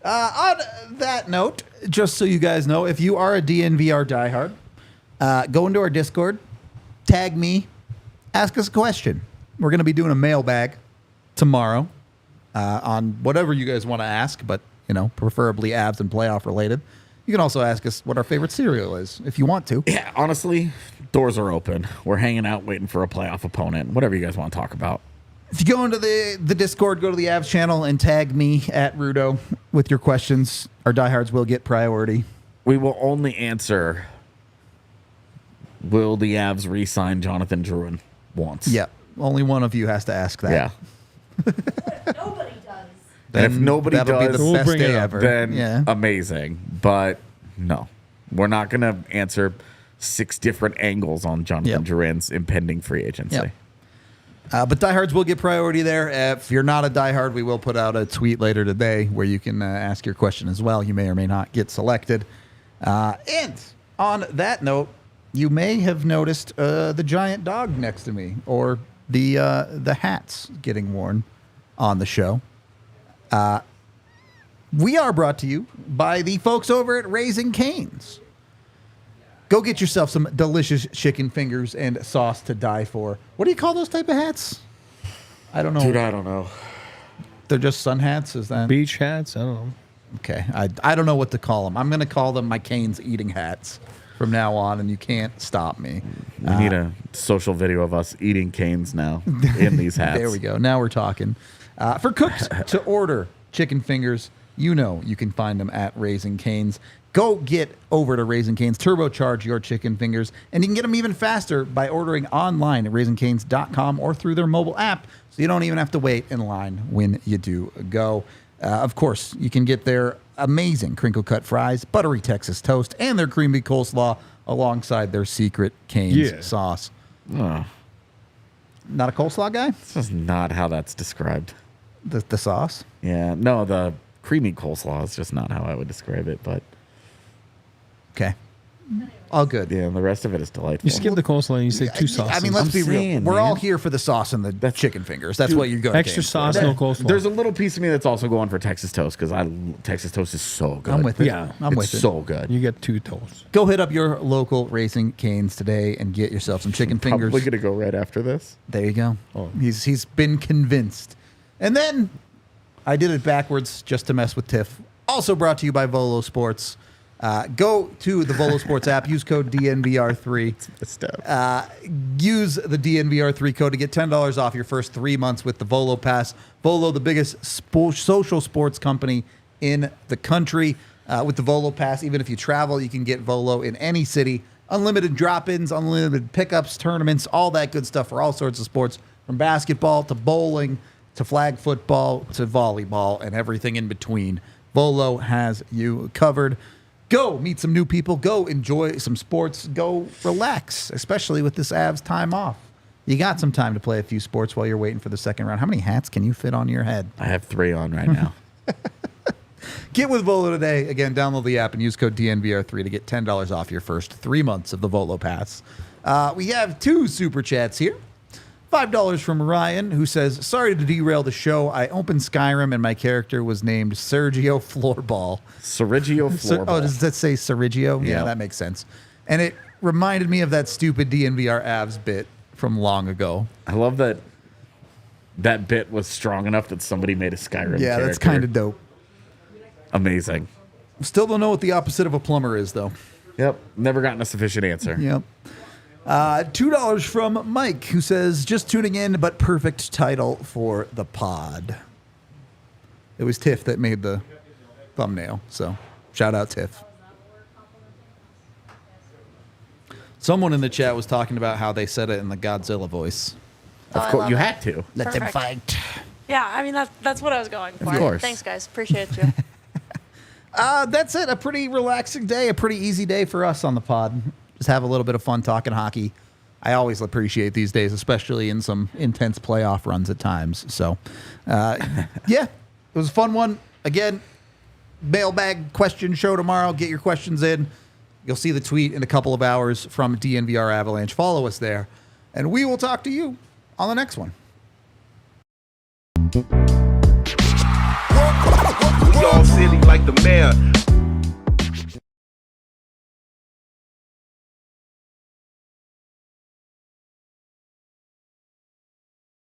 Speaker 1: On that note, just so you guys know, if you are a DNVR diehard, go into our Discord, tag me, ask us a question. We're going to be doing a mailbag tomorrow on whatever you guys want to ask, but preferably Avs and playoff related. You can also ask us what our favorite cereal is if you want to.
Speaker 2: Yeah, honestly, doors are open. We're hanging out waiting for a playoff opponent. Whatever you guys want to talk about.
Speaker 1: If you go into the Discord, go to the Avs channel and tag me at Rudo with your questions. Our diehards will get priority.
Speaker 2: We will only answer, will the Avs re-sign Jonathan Drouin once?
Speaker 1: Yeah, only one of you has to ask that.
Speaker 2: Yeah.
Speaker 4: Nobody does.
Speaker 2: And if nobody
Speaker 1: that'll
Speaker 2: does,
Speaker 1: be the
Speaker 3: We'll
Speaker 1: best
Speaker 3: bring it
Speaker 1: day
Speaker 3: up.
Speaker 1: ever.
Speaker 2: then amazing. But no, we're not going to answer 6 different angles on Jonathan Drouin's impending free agency.
Speaker 1: Yep. But diehards will get priority there. If you're not a diehard, we will put out a tweet later today where you can ask your question as well. You may or may not get selected. And on that note, you may have noticed the giant dog next to me, or the hats getting worn on the show. We are brought to you by the folks over at Raising Cane's. Go get yourself some delicious chicken fingers and sauce to die for. What do you call those type of hats? I don't know.
Speaker 2: Dude, I don't know.
Speaker 1: They're just sun hats? Is that?
Speaker 3: Beach hats, I don't know.
Speaker 1: Okay. I don't know what to call them. I'm going to call them my Cane's eating hats from now on, and you can't stop me.
Speaker 2: We need a social video of us eating canes now in these hats.
Speaker 1: There we go. Now we're talking. For cooks to order chicken fingers, you can find them at Raising Cane's. Go get over to Raising Cane's, turbocharge your chicken fingers, and you can get them even faster by ordering online at raisingcanes.com or through their mobile app, so you don't even have to wait in line when you do go. Of course, you can get their amazing crinkle-cut fries, buttery Texas toast, and their creamy coleslaw alongside their secret Cane's sauce.
Speaker 2: Oh,
Speaker 1: Not a coleslaw guy?
Speaker 2: this is not how that's described.
Speaker 1: The sauce?
Speaker 2: Yeah, no, the creamy coleslaw is just not how I would describe it, but
Speaker 1: Okay. All good.
Speaker 2: yeah, the rest of it is delightful.
Speaker 3: You skip the coleslaw and you say two sauces.
Speaker 1: I mean, let's
Speaker 2: I'm
Speaker 1: be real.
Speaker 2: saying,
Speaker 1: We're all
Speaker 2: man.
Speaker 1: here for the sauce and the chicken fingers. That's what you're going
Speaker 3: extra sauce, no coleslaw.
Speaker 2: There's a little piece of me that's also going for Texas toast because Texas toast is so good.
Speaker 1: I'm with it.
Speaker 3: Yeah.
Speaker 1: I'm with
Speaker 2: It's
Speaker 1: it.
Speaker 2: so good.
Speaker 3: You get two toasts.
Speaker 1: Go hit up your local Raising Cane's today and get yourself some chicken fingers.
Speaker 2: Probably gonna go right after this.
Speaker 1: There you go.
Speaker 2: Oh.
Speaker 1: He's been convinced. And then I did it backwards just to mess with Tiff. Also brought to you by Volo Sports. Go to the Volo Sports app. Use code DNVR3. Use the DNVR3 code to get $10 off your first 3 months with the Volo Pass. Volo, the biggest social sports company in the country. With the Volo Pass, even if you travel, you can get Volo in any city. Unlimited drop-ins, unlimited pickups, tournaments, all that good stuff for all sorts of sports, from basketball to bowling to flag football to volleyball and everything in between. Volo has you covered. Go meet some new people. Go enjoy some sports. Go relax, especially with this Avs time off. You got some time to play a few sports while you're waiting for the second round. How many hats can you fit on your head?
Speaker 2: I have 3 on right now.
Speaker 1: Get with Volo today. Again, download the app and use code DNVR3 to get $10 off your first 3 months of the Volo Pass. We have 2 super chats here. $5 from Ryan, who says, sorry to derail the show. I opened Skyrim and my character was named Sergio Floorball.
Speaker 2: Sergio Floorball.
Speaker 1: Does that say Sergio? Yeah,
Speaker 2: Yeah.
Speaker 1: that makes sense. And it reminded me of that stupid DNVR Avs bit from long ago.
Speaker 2: I love that bit was strong enough that somebody made a Skyrim
Speaker 1: Yeah,
Speaker 2: character.
Speaker 1: that's kind of dope.
Speaker 2: Amazing.
Speaker 1: Still don't know what the opposite of a plumber is, though.
Speaker 2: Yep. Never gotten a sufficient answer.
Speaker 1: Yep. $2 from Mike, who says, just tuning in, but perfect title for the pod. It was Tiff that made the thumbnail, so shout out Tiff. Someone in the chat was talking about how they said it in the Godzilla voice.
Speaker 2: Of course, you had to.
Speaker 1: Let them
Speaker 4: Perfect.
Speaker 1: fight.
Speaker 4: Yeah, I mean, that's what I was going for.
Speaker 2: Of course.
Speaker 4: Thanks, guys. Appreciate you.
Speaker 1: That's it. A pretty relaxing day, a pretty easy day for us on the pod. Just have a little bit of fun talking hockey. I always appreciate these days, especially in some intense playoff runs at times. So, yeah, it was a fun one. Again, mailbag question show tomorrow. Get your questions in. You'll see the tweet in a couple of hours from DNVR Avalanche. Follow us there, and we will talk to you on the next one.
Speaker 5: We all silly like the mayor.